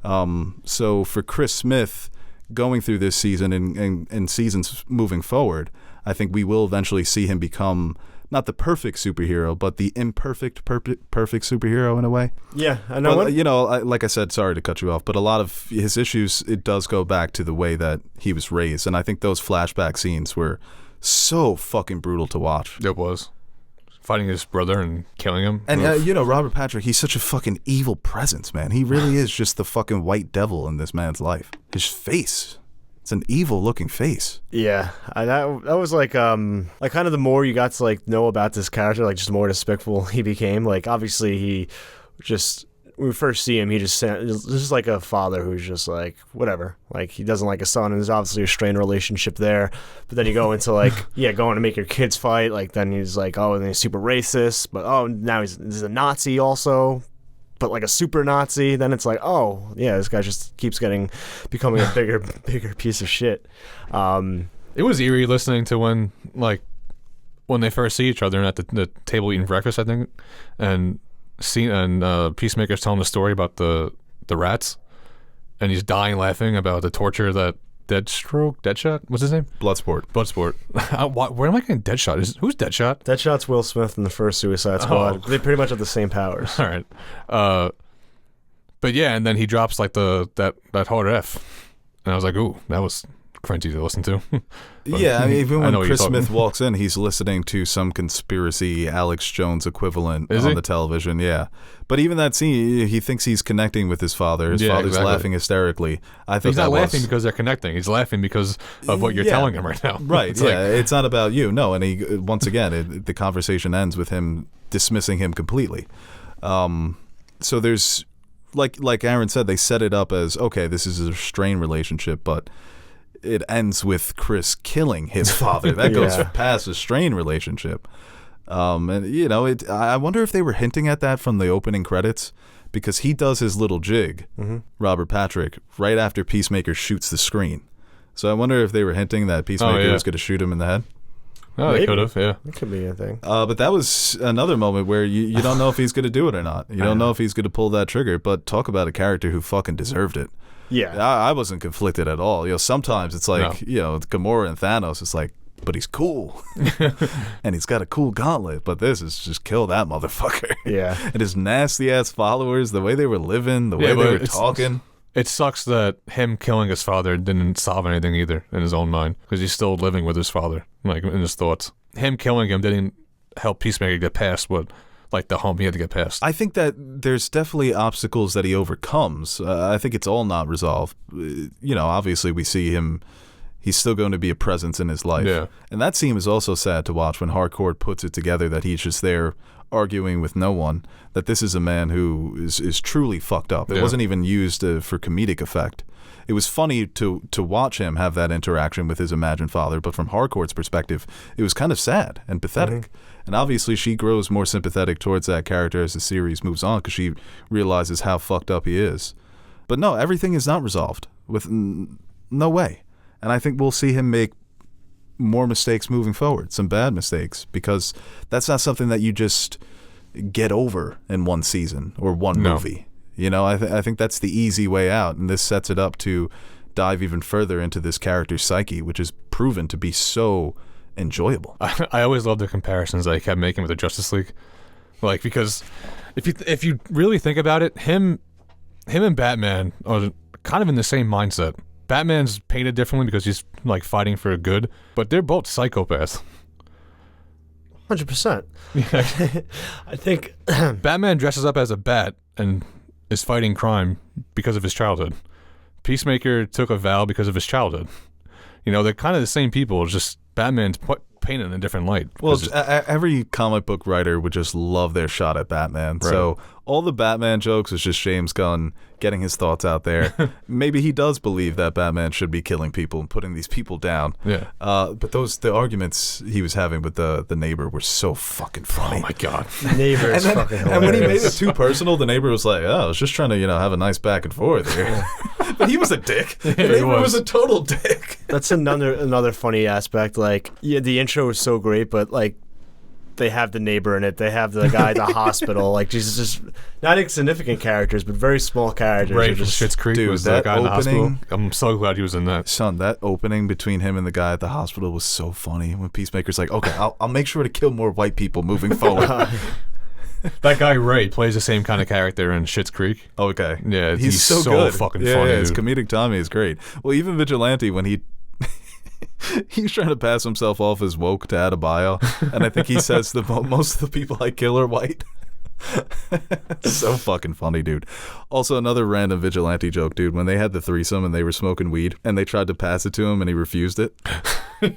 So for Chris Smith, going through this season and seasons moving forward, I think we will eventually see him become not the perfect superhero, but the imperfect, perfect superhero in a way. Yeah, I know. But, like I said, sorry to cut you off, but a lot of his issues, it does go back to the way that he was raised. And I think those flashback scenes were so fucking brutal to watch. It was. Fighting his brother and killing him. And, Robert Patrick, he's such a fucking evil presence, man. He really is just the fucking white devil in this man's life. His face. It's an evil looking face. Yeah, that was like kind of the more you got to know about this character, just the more despicable he became. Obviously he just, when we first see him, he just like a father who's just whatever. He doesn't like his son, and there's obviously a strained relationship there. But then you go into going to make your kids fight. Then he's and he's super racist. But now he's a Nazi also. But a super Nazi, then it's this guy just keeps becoming a bigger piece of shit. It was eerie listening to when they first see each other at the table eating breakfast, I think, and Peacemaker's telling the story about the rats, and he's dying laughing about the torture that Deadshot, what's his name? Bloodsport. Where am I getting Deadshot? Who's Deadshot? Deadshot's Will Smith in the first Suicide Squad. They pretty much have the same powers. All right. But yeah, and then he drops that hard F, and I was like, ooh, that was crunchy to listen to. Yeah, I mean, even when Chris Smith walks in, he's listening to some conspiracy Alex Jones equivalent on the television. Yeah, but even that scene, he thinks he's connecting with his father. His father's laughing hysterically. I think he's not laughing because they're connecting. He's laughing because of what you're telling him right now. Right. It's not about you. No, and he once again, the conversation ends with him dismissing him completely. So there's like Aaron said, they set it up as okay, this is a strained relationship, but it ends with Chris killing his father. That goes past a strained relationship. And I wonder if they were hinting at that from the opening credits, because he does his little jig, Robert Patrick, right after Peacemaker shoots the screen. So I wonder if they were hinting that Peacemaker was going to shoot him in the head. Oh, they could have, yeah. It could be a thing. But that was another moment where you don't know if he's going to do it or not. You don't know if he's going to pull that trigger, but talk about a character who fucking deserved it. Yeah. I wasn't conflicted at all. Sometimes it's Gamora and Thanos, it's but he's cool. And he's got a cool gauntlet, but this is just kill that motherfucker. Yeah. And his nasty-ass followers, the way they were living, the way they were talking. It sucks that him killing his father didn't solve anything either in his own mind, because he's still living with his father, in his thoughts. Him killing him didn't help Peacemaker get past the hump he had to get past. I think that there's definitely obstacles that he overcomes. I think it's all not resolved. Obviously we see him he's still going to be a presence in his life. Yeah. And that scene is also sad to watch when Harcourt puts it together that he's just there arguing with no one, that this is a man who is truly fucked up. It wasn't even used for comedic effect. It was funny to watch him have that interaction with his imagined father, but from Harcourt's perspective, it was kind of sad and pathetic. And obviously she grows more sympathetic towards that character as the series moves on because she realizes how fucked up he is. But no, everything is not resolved. No way. And I think we'll see him make more mistakes moving forward, some bad mistakes, because that's not something that you just get over in one season or one movie. You know, I think that's the easy way out, and this sets it up to dive even further into this character's psyche, which is proven to be so enjoyable. I always love the comparisons that he kept making with the Justice League, like, because if you really think about it, him and Batman are kind of in the same mindset. Batman's painted differently because he's like fighting for good, but they're both psychopaths. 100%. Yeah. I think Batman dresses up as a bat and is fighting crime because of his childhood. Peacemaker took a vow because of his childhood. You know, they're kind of the same people, just Batman's painted in a different light. Well, every comic book writer would just love their shot at Batman. Right. So all the Batman jokes is just James Gunn getting his thoughts out there. Maybe he does believe that Batman should be killing people and putting these people down. Yeah. But the arguments he was having with the neighbor were so fucking funny. Oh my god. Neighbor is fucking hilarious. And when he made it too personal, the neighbor was like, "Oh, I was just trying to, have a nice back and forth here." But he was a dick. The neighbor was a total dick. That's another funny aspect. Like, yeah, the intro was so great, but like, they have the neighbor in it. They have the guy at the hospital. Like, just not insignificant characters, but very small characters. Right, from Schitt's Creek, dude, was that guy opening, in the hospital. I'm so glad he was in that. Son, that opening between him and the guy at the hospital was so funny. When Peacemaker's like, "Okay, I'll make sure to kill more white people moving forward." That guy Ray plays the same kind of character in Schitt's Creek. Okay, yeah, he's so good. Fucking yeah, funny. Yeah, his comedic timing is great. Well, even Vigilante, when he's trying to pass himself off as woke to Adebayo, and I think he says most of the people I kill are white. So fucking funny, dude. Also, another random Vigilante joke, dude. When they had the threesome and they were smoking weed and they tried to pass it to him and he refused it,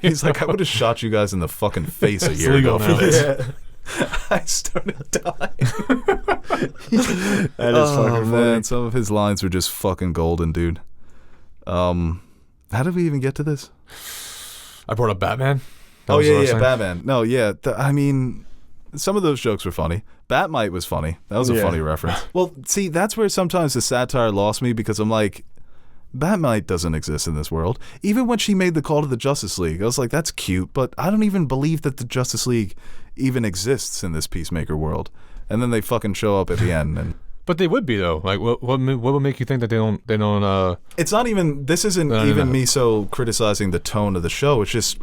he's like, "I would have shot you guys in the fucking face a year ago for this." Yeah. I started dying. That is fucking funny. Man, some of his lines were just fucking golden, dude. How did we even get to this? I brought up Batman. Batman. No, yeah. I mean, some of those jokes were funny. Batmite was funny. That was a funny reference. Well, see, that's where sometimes the satire lost me because I'm like, Batmite doesn't exist in this world. Even when she made the call to the Justice League, I was like, that's cute, but I don't even believe that the Justice League even exists in this Peacemaker world. And then they fucking show up at the end and... But they would be though. Like, what would make you think that they don't? It's not even. This isn't even me so criticizing the tone of the show. It's just.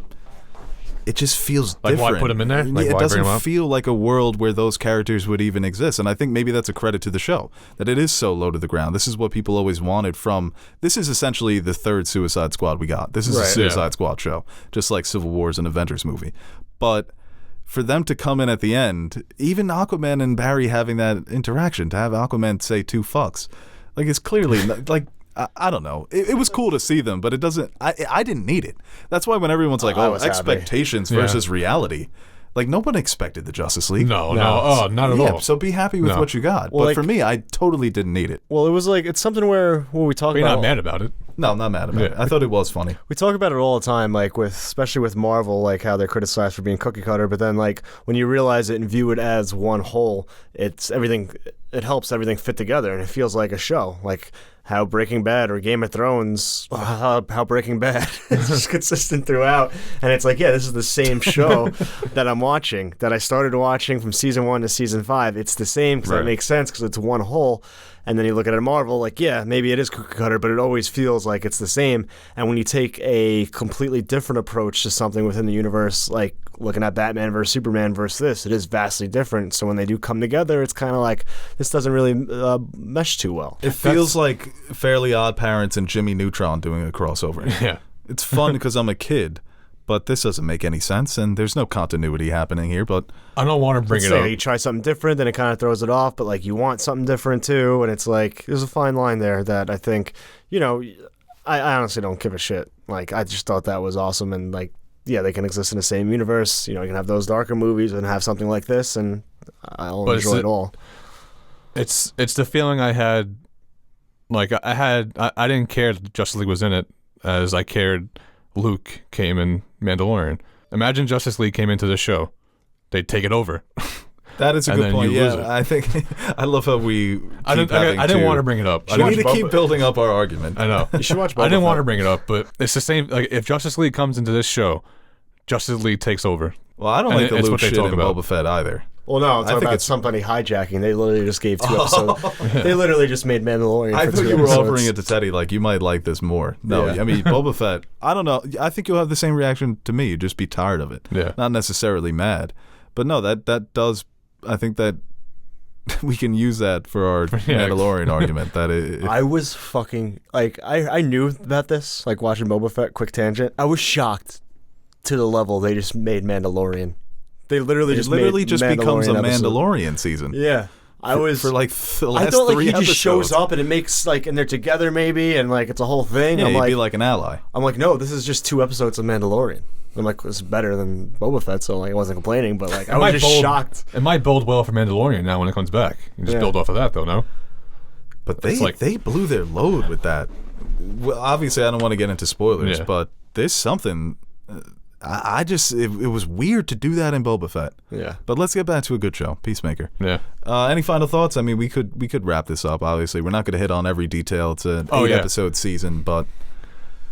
It just feels different. Like, why put them in there? Like, it why doesn't bring them up? feel like a world where those characters would even exist. And I think maybe that's a credit to the show that it is so low to the ground. This is what people always wanted from. This is essentially the third Suicide Squad we got. This is a Suicide Squad show, just like Civil War's an Avengers movie, but. For them to come in at the end, even Aquaman and Barry having that interaction, to have Aquaman say 2 fucks, like it's clearly like I don't know. It was cool to see them, but it doesn't. I didn't need it. That's why when everyone's like, "Oh, expectations versus reality," like no one expected the Justice League. No, not at all. So be happy with what you got. Well, but for me, I totally didn't need it. Well, it was like it's something where we talk about. You're not mad about it. No, I'm not mad about it. I thought it was funny. We talk about it all the time, like especially with Marvel, like how they're criticized for being cookie cutter. But then, like when you realize it and view it as one whole, it's everything. It helps everything fit together, and it feels like a show. Like how Breaking Bad or Game of Thrones, how Breaking Bad is just consistent throughout, and it's like, yeah, this is the same show that I'm watching, that I started watching from season 1 to season 5. It's the same because that makes sense because it's one whole. And then you look at it Marvel, like, yeah, maybe it is cookie cutter, but it always feels like it's the same. And when you take a completely different approach to something within the universe, like looking at Batman versus Superman versus this, it is vastly different. So when they do come together, it's kind of like, this doesn't really mesh too well. It feels like Fairly Odd Parents and Jimmy Neutron doing a crossover. Yeah. It's fun because I'm a kid. But this doesn't make any sense, and there's no continuity happening here. But I don't want to bring it up. You try something different, then it kind of throws it off. But like you want something different too, and it's like there's a fine line there that I think, I honestly don't give a shit. Like, I just thought that was awesome, and like, yeah, they can exist in the same universe. You know, you can have those darker movies and have something like this, and I'll enjoy it all. It's the feeling I had. Like I didn't care that Justice League was in it as I cared Luke came in Mandalorian. Imagine Justice League came into this show. They'd take it over. That is a good point. Yeah, I think I love how we. I didn't want to bring it up. We need to keep building up our argument. I know. You should watch Boba I didn't Fett. want to bring it up, but it's the same. Like if Justice League comes into this show, Justice League takes over. Well, I don't like the Luke shit in Boba Fett either. Well, no, I'm talking about somebody hijacking. They literally just gave 2 episodes. They literally just made Mandalorian I for thought 2 you were episodes. offering it to Teddy like you might like this more. No, Yeah. I mean Boba Fett. I don't know. I think you'll have the same reaction to me. You'd just be tired of it. Yeah. Not necessarily mad, but no, that does. I think that we can use that for our Mandalorian argument. That I was fucking like I knew about this. Like watching Boba Fett. Quick tangent. I was shocked to the level they just made Mandalorian. They literally it just literally made just becomes a episode. Mandalorian season. Yeah. I was for like the last I thought like 3 he episodes. just shows up and it makes like and they're together maybe and like it's a whole thing. Yeah, I'm he'd like, be like an ally. I'm like, no, this is just 2 episodes of Mandalorian. I'm like, it's better than Boba Fett, so like I wasn't complaining, but like I was just shocked. It might bode well for Mandalorian now when it comes back. You just build off of that though, no? But they blew their load with that. Well, obviously, I don't want to get into spoilers, but there's something. I just it was weird to do that in Boba Fett. Yeah. But let's get back to a good show, Peacemaker. Yeah. Any final thoughts? I mean, we could wrap this up. Obviously, we're not going to hit on every detail. It's an 8-episode season, but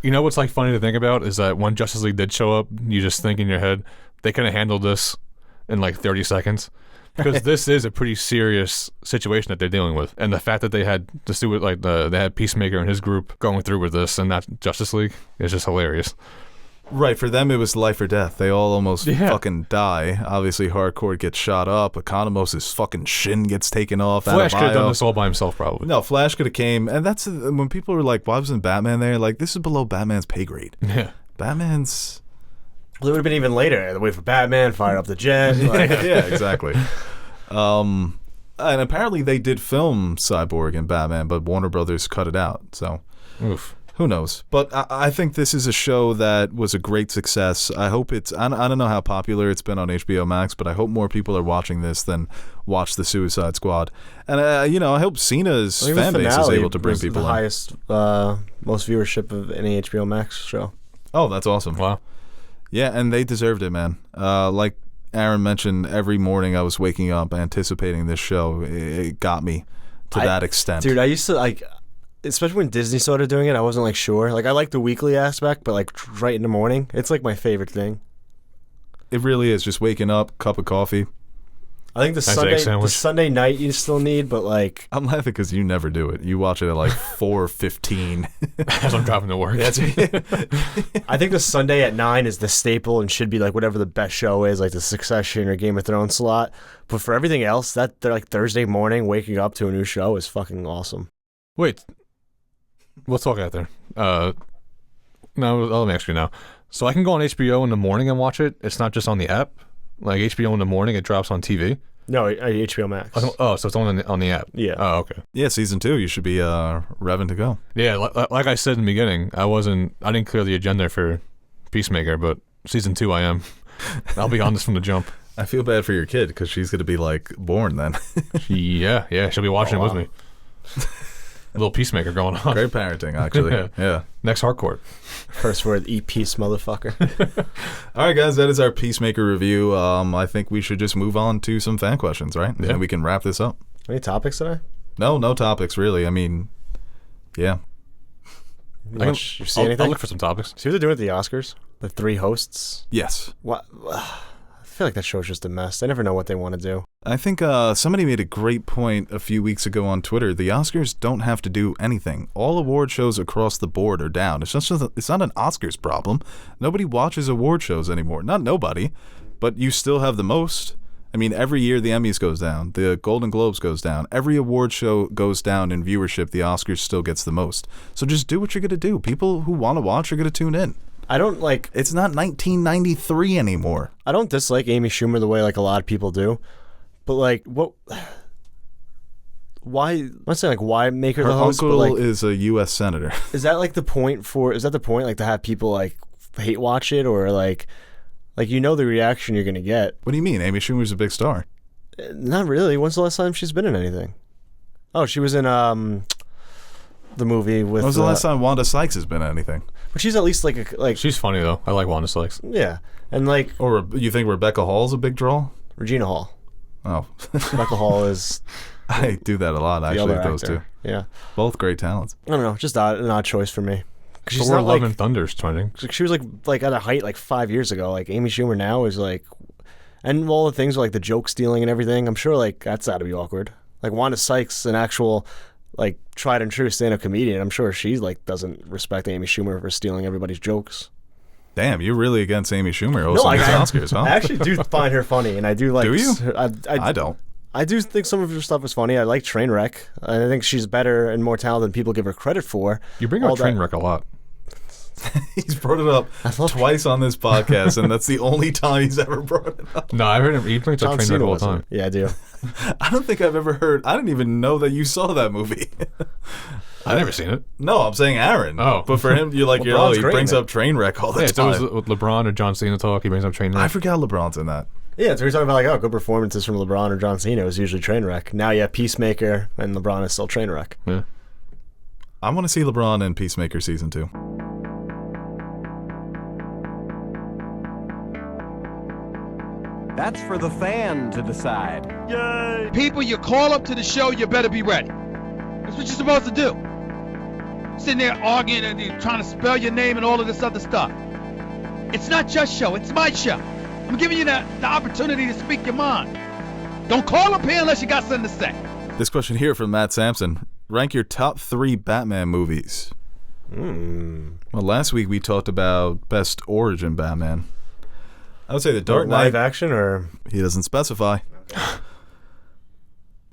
you know what's like funny to think about is that when Justice League did show up, you just think in your head they could have handled this in like 30 seconds. Because this is a pretty serious situation that they're dealing with, and the fact that they had to do it like they had Peacemaker and his group going through with this, and not Justice League, is just hilarious. right, for them it was life or death. They all almost fucking die. Obviously, Hardcore gets shot up. Economos' fucking shin gets taken off. Flash could have done this all by himself, probably. No, Flash could have came, and that's when people were like, "Why wasn't Batman there?" Like, this is below Batman's pay grade. Yeah, Batman's. Well, it would have been even later. Wait for Batman, fire up the jet. Like, Yeah, exactly. And apparently they did film Cyborg and Batman, but Warner Brothers cut it out. So, oof. Who knows? But I think this is a show that was a great success. I hope it's. I don't know how popular it's been on HBO Max, but I hope more people are watching this than watch the Suicide Squad. And I hope Cena's fan base is able to bring people the in. highest, most viewership of any HBO Max show. Oh, that's awesome! Wow. Yeah, and they deserved it, man. Like Aaron mentioned, every morning I was waking up anticipating this show. It got me to that extent. Dude, I used to like, especially when Disney started doing it, I wasn't like sure. Like I like the weekly aspect, but like right in the morning, it's like my favorite thing. It really is just waking up, cup of coffee. I think the Sunday night you still need, but like I'm laughing because you never do it. You watch it at like 4:15 as I'm driving to work. I think the Sunday at 9 is the staple and should be like whatever the best show is, like the Succession or Game of Thrones slot. But for everything else, that they're like Thursday morning waking up to a new show is fucking awesome. Wait, we'll talk after. No, let me ask you now. So I can go on HBO in the morning and watch it. It's not just on the app. Like HBO in the morning, it drops on TV. No, HBO Max. Oh, so it's on the app. Yeah. Oh, okay. Yeah, season 2, you should be revving to go. Yeah, like I said in the beginning, I didn't clear the agenda for Peacemaker, but season 2 I am. I'll be on this from the jump. I feel bad for your kid because she's going to be like born then. Yeah, she'll be watching it with me. A little Peacemaker going on. Great parenting, actually. Yeah. Next Hardcore. First word, eat peace, motherfucker. All right, guys, that is our Peacemaker review. I think we should just move on to some fan questions, right? Yeah. And we can wrap this up. Any topics today? No topics, really. I mean, yeah. You see anything? I'll look for some topics. See what they're doing at the Oscars? The 3 hosts? Yes. What? I feel like that show's just a mess. They never know what they want to do. I think somebody made a great point a few weeks ago on Twitter. The Oscars don't have to do anything. All award shows across the board are down. It's not an Oscars problem. Nobody watches award shows anymore. Not nobody, but you still have the most. I mean, every year the Emmys goes down. The Golden Globes goes down. Every award show goes down in viewership. The Oscars still gets the most. So just do what you're going to do. People who want to watch are going to tune in. I don't like... It's not 1993 anymore. I don't dislike Amy Schumer the way like a lot of people do. But like, why? I'm not saying like why make her Her the host, uncle but like, is a U.S. senator. is that like the point for? Is that the point like to have people like hate watch it or like you know the reaction you're gonna get? What do you mean? Amy Schumer's a big star. Not really. When's the last time she's been in anything? Oh, she was in the movie with. When was the last time Wanda Sykes has been in anything? But she's at least like She's funny though. I like Wanda Sykes. yeah, and like Or you think Rebecca Hall's a big draw? Regina Hall. Oh, Rebecca Hall is I do that a lot the actually other with those actor. two. Yeah, Both great talents. I don't know, just an odd choice for me. 'Cause she's Thor: not Love like and Thunder's trending. she was like at a height like 5 years ago. Like Amy Schumer now is like, and all the things like the joke stealing and everything. I'm sure like that's got to be awkward. Like Wanda Sykes, an actual like tried and true stand-up comedian. I'm sure she like doesn't respect Amy Schumer for stealing everybody's jokes. Damn, you're really against Amy Schumer hosting these Oscars, huh? I actually do find her funny, and I do like. Do you? I don't. I do think some of her stuff is funny. I like Trainwreck. I think she's better and more talented than people give her credit for. You bring up Trainwreck a lot. He's brought it up twice on this podcast, and that's the only time he's ever brought it up. No, I heard him. He brings up John Trainwreck Cena all was the in time. it. Yeah, I do. I don't think I've ever heard. I didn't even know that you saw that movie. I never seen it. No, I'm saying Aaron. Oh. But for him, you're like, LeBron's he great brings in it. up Trainwreck all the Yeah, it's always time. LeBron or John Cena talk. He brings up Trainwreck. I forgot LeBron's in that. Yeah, so we're talking about like good performances from LeBron or John Cena. It was usually Trainwreck. Now you have Peacemaker, and LeBron is still Trainwreck. Yeah. I want to see LeBron in Peacemaker season 2. That's for the fan to decide. People you call up to the show, you better be ready. That's what you're supposed to do. Sitting there arguing and you're trying to spell your name and all of this other stuff. It's not your show, it's my show. I'm giving you the opportunity to speak your mind. Don't call up here unless you got something to say. This question here from Matt Sampson. Rank your top 3 Batman movies. Well, last week we talked about best origin Batman. I would say The Dark Knight. Live action or He doesn't specify.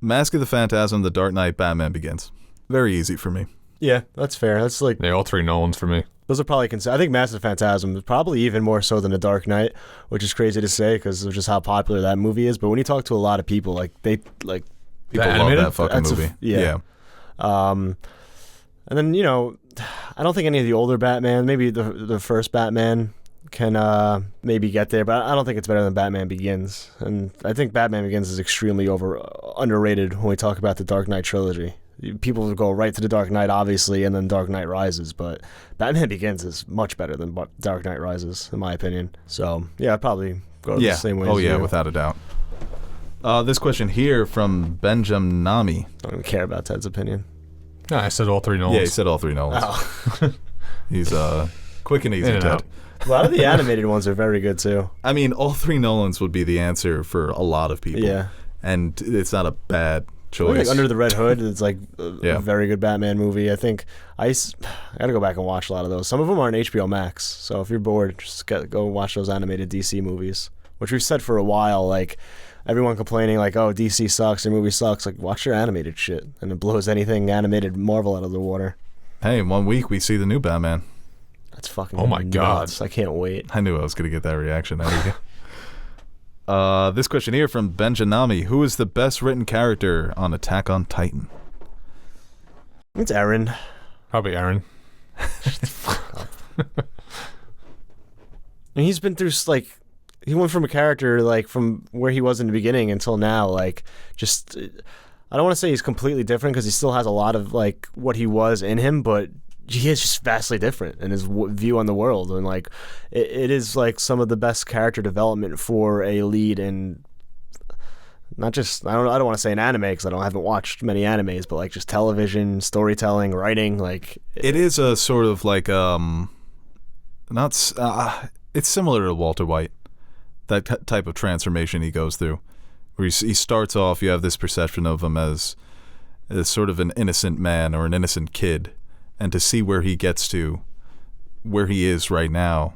Mask of the Phantasm, The Dark Knight, Batman Begins. Very easy for me. yeah, that's fair. That's like Yeah, all 3 Nolans for me. those are probably I think Massive Phantasm is probably even more so than The Dark Knight, which is crazy to say because of just how popular that movie is. But when you talk to a lot of people, like they like People love animated? that fucking That's a- movie. yeah. And then I don't think any of the older Batman, maybe the first Batman can maybe get there, but I don't think it's better than Batman Begins. And I think Batman Begins is extremely underrated when we talk about the Dark Knight trilogy. People will go right to the Dark Knight, obviously, and then Dark Knight Rises, but Batman Begins is much better than Dark Knight Rises, in my opinion. So yeah, I'd probably go the same way. Oh as yeah, you. without a doubt. This question here from Benjamin Nami. I don't even care about Ted's opinion. No, I said all 3 Nolans. Yeah, he said all 3 Nolans. Oh. He's quick and easy, In and Ted. out. A lot of the animated ones are very good too. I mean, all 3 Nolans would be the answer for a lot of people. Yeah. And it's not a bad I choice. think Under the Red Hood, it's like Yeah. a very good Batman movie. I think I gotta go back and watch a lot of those. Some of them are on HBO Max, so if you're bored, just go watch those animated DC movies. Which we've said for a while, like everyone complaining like, oh, DC sucks, their movie sucks. Like watch their animated shit, and it blows anything animated Marvel out of the water. Hey, in 1 week we see the new Batman. That's fucking Oh my nuts. God. I can't wait. I knew I was going to get that reaction. There you go. This question here from Benjanami. Who is the best written character on Attack on Titan? It's Eren. Probably Aaron. And he's been through like he went from a character like from where he was in the beginning until now, like just I don't want to say he's completely different because he still has a lot of like what he was in him, but he is just vastly different in his view on the world, and like it is like some of the best character development for a lead in not just I don't want to say an anime because I haven't watched many animes, but like just television, storytelling, writing, like It is a sort of like it's similar to Walter White, that type of transformation he goes through, where he starts off, you have this perception of him as sort of an innocent man or an innocent kid, and to see where he gets to, where he is right now,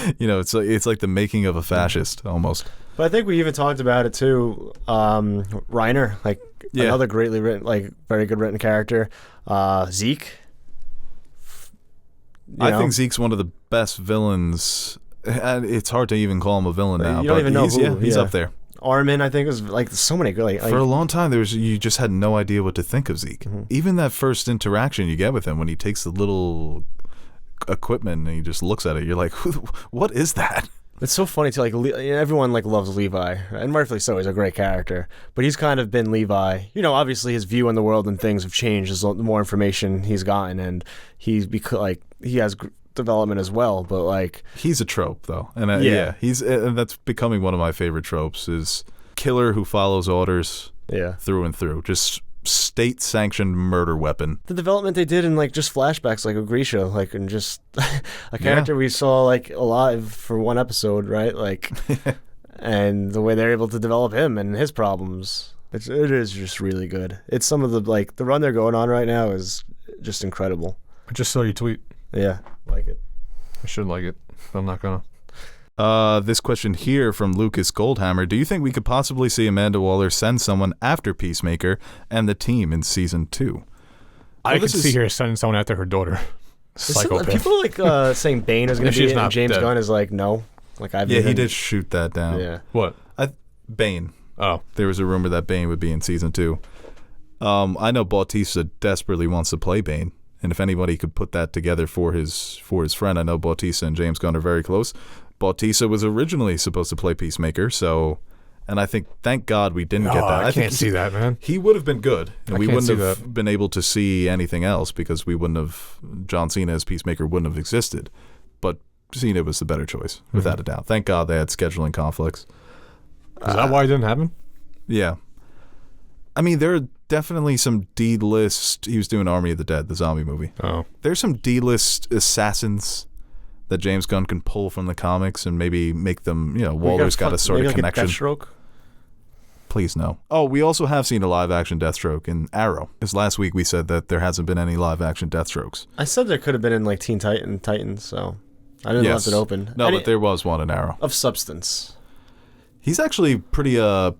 it's like the making of a fascist almost. But I think we even talked about it too. Reiner, like another greatly written, like very good written character. Zeke. I think Zeke's one of the best villains. And it's hard to even call him a villain now. You don't but even know he's, who. he's up there. Armin, I think, was like so many good. Like, For a long time, you just had no idea what to think of Zeke. Even that first interaction you get with him when he takes the little equipment and he just looks at it, you're like, what is that? it's so funny too. Like everyone like loves Levi, and rightfully so. He's a great character, but he's kind of been Levi. You know, obviously his view on the world and things have changed as the more information he's gotten, and he has development as well. But like He's a trope though, and and that's becoming one of my favorite tropes is killer who follows orders through and through, just state-sanctioned murder weapon. the development they did in like just flashbacks, like with Grisha, like and just a character we saw like alive for one episode, right? Like, and the way they're able to develop him and his problems, it is just really good. It's some of the like the run they're going on right now is just incredible. I just saw you tweet. Yeah, like it. I should like it, but I'm not gonna. This question here from Lucas Goldhammer. Do you think we could possibly see Amanda Waller send someone after Peacemaker and the team in season 2? I could see her sending someone after her daughter. Psychopath. People like saying Bane is going to be it, and James dead. Gunn is like, no. Like he did shoot that down. Yeah. What? Bane. Oh. There was a rumor that Bane would be in season 2. I know Bautista desperately wants to play Bane, and if anybody could put that together for his friend, I know Bautista and James Gunn are very close. Bautista was originally supposed to play Peacemaker, and I think, thank God we didn't get that. I can't see that, man. He would have been good, and we wouldn't have that. been able to see anything else because John Cena as Peacemaker wouldn't have existed. But Cena was the better choice, without a doubt. Thank God they had scheduling conflicts. Is that why it didn't happen? Yeah. I mean, there are definitely some D-list. He was doing Army of the Dead, the zombie movie. Oh. There's some D-list assassins that James Gunn can pull from the comics and maybe make them, Waller's got a sort of connection. Deathstroke? Please no. Oh, we also have seen a live-action Deathstroke in Arrow. Because last week we said that there hasn't been any live-action Deathstrokes. I said there could have been in like Teen Titans, so I didn't left it open. No, but there was one in Arrow. Of substance. He's actually pretty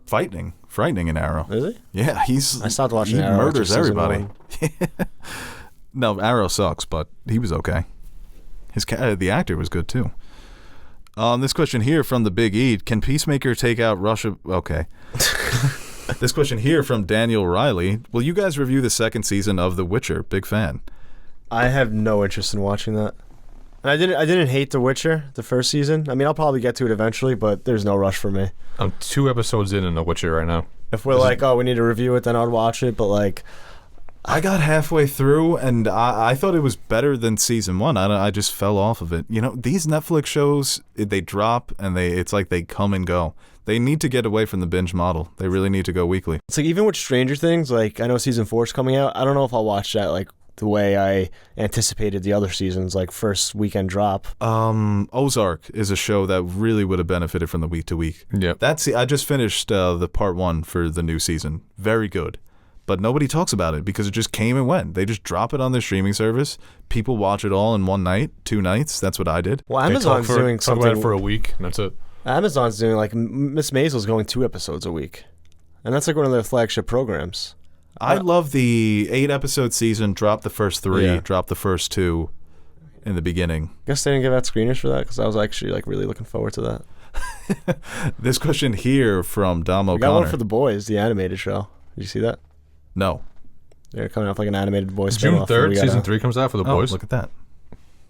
frightening in Arrow. Is he? Yeah, I stopped watching Arrow. He murders after season everybody. 1. No, Arrow sucks, but he was okay. The actor was good too. This question here from the Big E: can Peacemaker take out Russia? Okay. This question here from Daniel Riley: will you guys review the second season of The Witcher? Big fan. I have no interest in watching that. And I didn't hate The Witcher, the first season. I mean, I'll probably get to it eventually, but there's no rush for me. I'm 2 episodes in The Witcher right now. If we're like, we need to review it, then I'd watch it. But like, I got halfway through, and I thought it was better than season 1. I just fell off of it. These Netflix shows, they drop, and it's like they come and go. They need to get away from the binge model. They really need to go weekly. it's like even with Stranger Things, like I know season 4 is coming out. I don't know if I'll watch that like the way I anticipated the other seasons, like first weekend drop. Ozark is a show that really would have benefited from the week to week. Yep. I just finished the part 1 for the new season. Very good. But nobody talks about it because it just came and went. They just drop it on their streaming service. People watch it all in one night, 2 nights. That's what I did. Well, Amazon's doing talk something about it for a week, and that's it. Amazon's doing like Miss Maisel's going 2 episodes a week, and that's like one of their flagship programs. I love the 8-episode season. Drop the first 3. Drop the first 2 in the beginning. Guess they didn't give out screeners for that because I was actually like really looking forward to that. This question here from Dom O'Connor. I got one for The Boys, the animated show. Did you see that? No. They're coming off like an animated Boys. June spinoff, 3rd, season 3 comes out for The Boys. Look at that.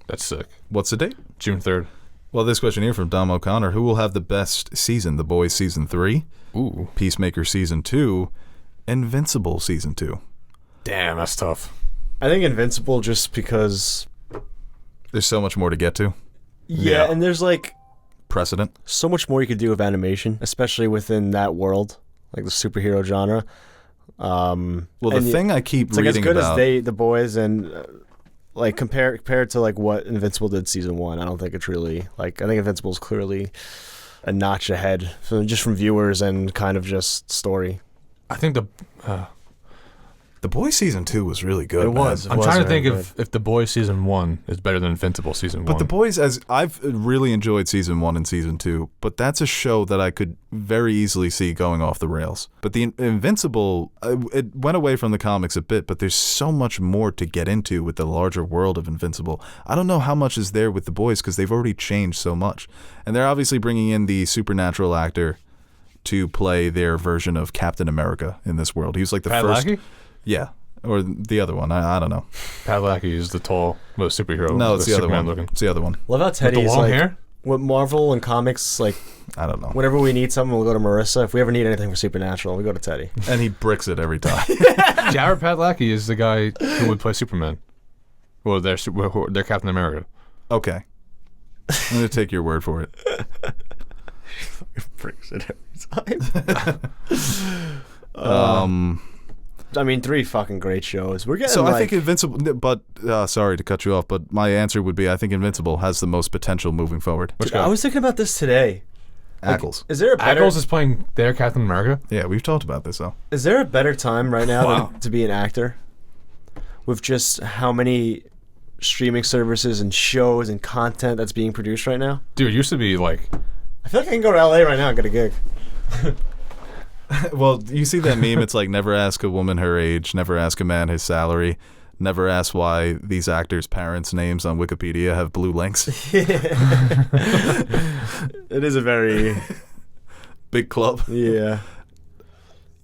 That's sick. What's the date? June 3rd. Well, this question here from Dom O'Connor. Who will have the best season? The Boys season 3? Ooh. Peacemaker season 2? Invincible season 2? Damn, that's tough. I think Invincible just because... There's so much more to get to. Yeah, and there's like... Precedent. So much more you could do with animation, especially within that world, like the superhero genre. Well, the thing I keep it's reading like as good about... as the Boys, and like compared to like what Invincible did season 1, I don't think it's really like. I think Invincible's clearly a notch ahead, so just from viewers and kind of just story. I think The Boys season 2 was really good. It was. I'm trying to think if The Boys season 1 is better than Invincible season 1. But The Boys, as I've really enjoyed season 1 and season 2, but that's a show that I could very easily see going off the rails. But the Invincible, it went away from the comics a bit, but there's so much more to get into with the larger world of Invincible. I don't know how much is there with The Boys because they've already changed so much. And they're obviously bringing in the supernatural actor to play their version of Captain America in this world. He was like the first. Padalecki? Yeah, or the other one. I don't know. Padalecki is the tall superhero. No, it's the other Superman one. Looking. It's the other one. Love how With the Teddy's long like, hair? with Marvel and comics, like, I don't know. whenever we need something, we'll go to Marissa. If we ever need anything for Supernatural, we go to Teddy. And he bricks it every time. Jared Padalecki is the guy who would play Superman. Well, they're Captain America. Okay. I'm going to take your word for it. Bricks it every time. I mean, 3 fucking great shows. We're getting So like, I think Invincible, but sorry to cut you off, but my answer would be I think Invincible has the most potential moving forward. Which I guy? was thinking about this today. Ackles. Is there a better Ackles is playing their Captain America? Yeah, we've talked about this though. Is there a better time right now Wow. than to be an actor? With just how many streaming services and shows and content that's being produced right now? Dude, it used to be like... I feel like I can go to LA right now and get a gig. Well, you see that meme, it's like never ask a woman her age, never ask a man his salary, never ask why these actors' parents' names on Wikipedia have blue links. It is a very Big club. yeah.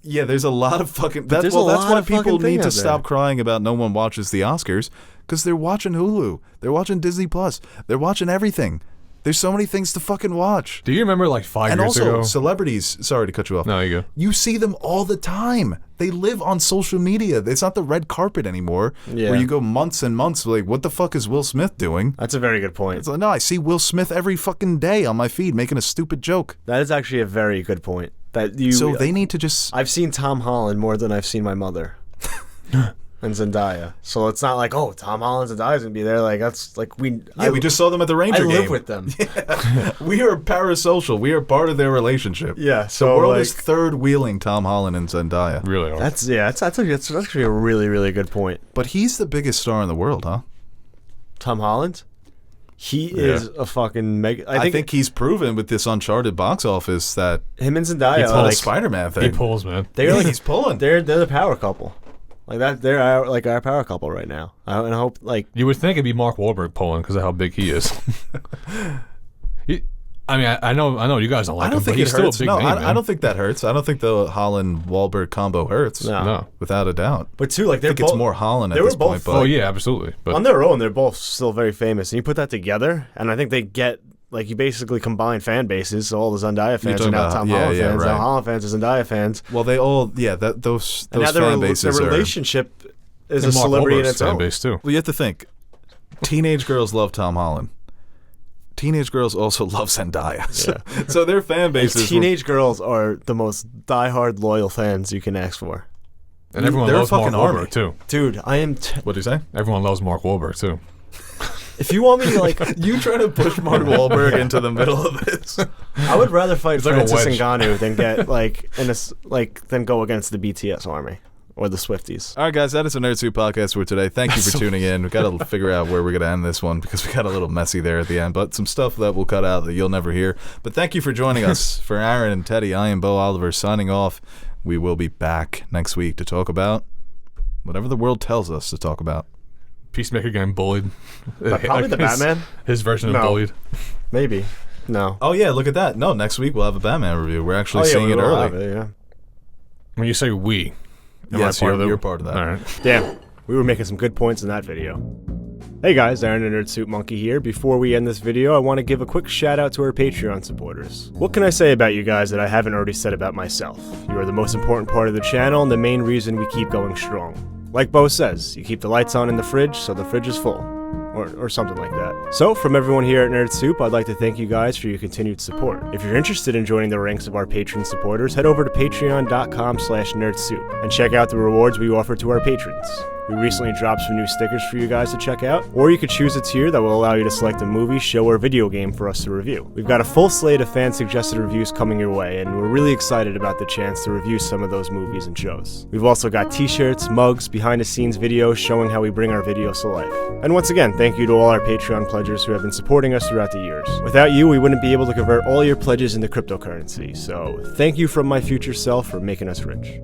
Yeah, there's a lot of fucking. That's, there's well, a that's lot why of fucking people thing need to out there. stop crying about no one watches the Oscars, because they're watching Hulu, they're watching Disney Plus, they're watching everything. There's so many things to fucking watch. Do you remember like 5 And years also, ago? celebrities. Sorry to cut you off. No, you go. You see them all the time. They live on social media. It's not the red carpet anymore, Yeah. where you go months and months. Like, what the fuck is Will Smith doing? That's a very good point. It's like, no, I see Will Smith every fucking day on my feed making a stupid joke. That is actually a very good point. That you So they need to just. I've seen Tom Holland more than I've seen my mother. And Zendaya. So it's not like, oh, Tom Holland and Zendaya's gonna be there. Like that's like we We just saw them at the Ranger I game. live with them. We are parasocial. We are part of their relationship. Yeah, The so world like, is third wheeling Tom Holland and Zendaya. Really are. that's actually a really, really good point. But he's the biggest star in the world, huh? Tom Holland? He is a fucking mega. I think he's proven with this Uncharted box office that him and Zendaya the are whole like Spider-Man He thing. pulls, man. they're Yeah, like he's pulling. they're the power couple. Like that, they're our power couple right now. And I hope like You would think it'd be Mark Wahlberg pulling because of how big he is. I mean, I know you guys don't like I don't him, but think he's it still a hurts. big No, name, I man. don't think that hurts. I don't think the Holland-Wahlberg combo hurts. No. Without a doubt. but too like I they're think it's both more Holland they at were this both point. But Oh yeah, absolutely. But on their own. They're both still very famous, and you put that together, and I think they get. Like, you basically combine fan bases, so all the Zendaya fans are talking now about- Tom yeah, Holland yeah, fans, right. now Holland fans are Zendaya fans. well, they all those And now fan bases their are. relationship is a and Mark celebrity in Wahlberg's its fan own. base too. Well, you have to think. Teenage girls love Tom Holland. Teenage girls also love Zendaya. So their fan And bases. teenage girls are the most diehard loyal fans you can ask for. And everyone They're a loves Mark fucking army. Wahlberg too. Dude, I am. What do you say? Everyone loves Mark Wahlberg too. If you want me to like, You try to push Mark Wahlberg into the middle of this. I would rather fight like a Francis wedge. Ngannou than get than go against the BTS army or the Swifties. All right, guys, that is a Nerd Soup podcast for today. Thank you for tuning in. We've got to figure out where we're going to end this one because we got a little messy there at the end, but some stuff that we'll cut out that you'll never hear. But thank you for joining us. For Aaron and Teddy, I am Bo Oliver signing off. We will be back next week to talk about whatever the world tells us to talk about. Peacemaker getting bullied. Probably the Batman. His version of No. bullied. Maybe. No. Oh, yeah, look at that. No, next week we'll have a Batman review. We're actually seeing we it will early. have it, yeah. When you say we, am Yes, I part of you're it? part of that. All right. Damn, we were making some good points in that video. Hey guys, Aaron and Nerd Soup Monkey here. Before we end this video, I want to give a quick shout out to our Patreon supporters. What can I say about you guys that I haven't already said about myself? You are the most important part of the channel and the main reason we keep going strong. Like Bo says, you keep the lights on in the fridge so the fridge is full. Or something like that. So, from everyone here at Nerd Soup, I'd like to thank you guys for your continued support. If you're interested in joining the ranks of our Patreon supporters, head over to patreon.com/nerdsoup and check out the rewards we offer to our patrons. We recently dropped some new stickers for you guys to check out, or you could choose a tier that will allow you to select a movie, show, or video game for us to review. We've got a full slate of fan-suggested reviews coming your way, and we're really excited about the chance to review some of those movies and shows. We've also got t-shirts, mugs, behind-the-scenes videos showing how we bring our videos to life. And once again, thank you to all our Patreon pledgers who have been supporting us throughout the years. Without you, we wouldn't be able to convert all your pledges into cryptocurrency, so thank you from my future self for making us rich.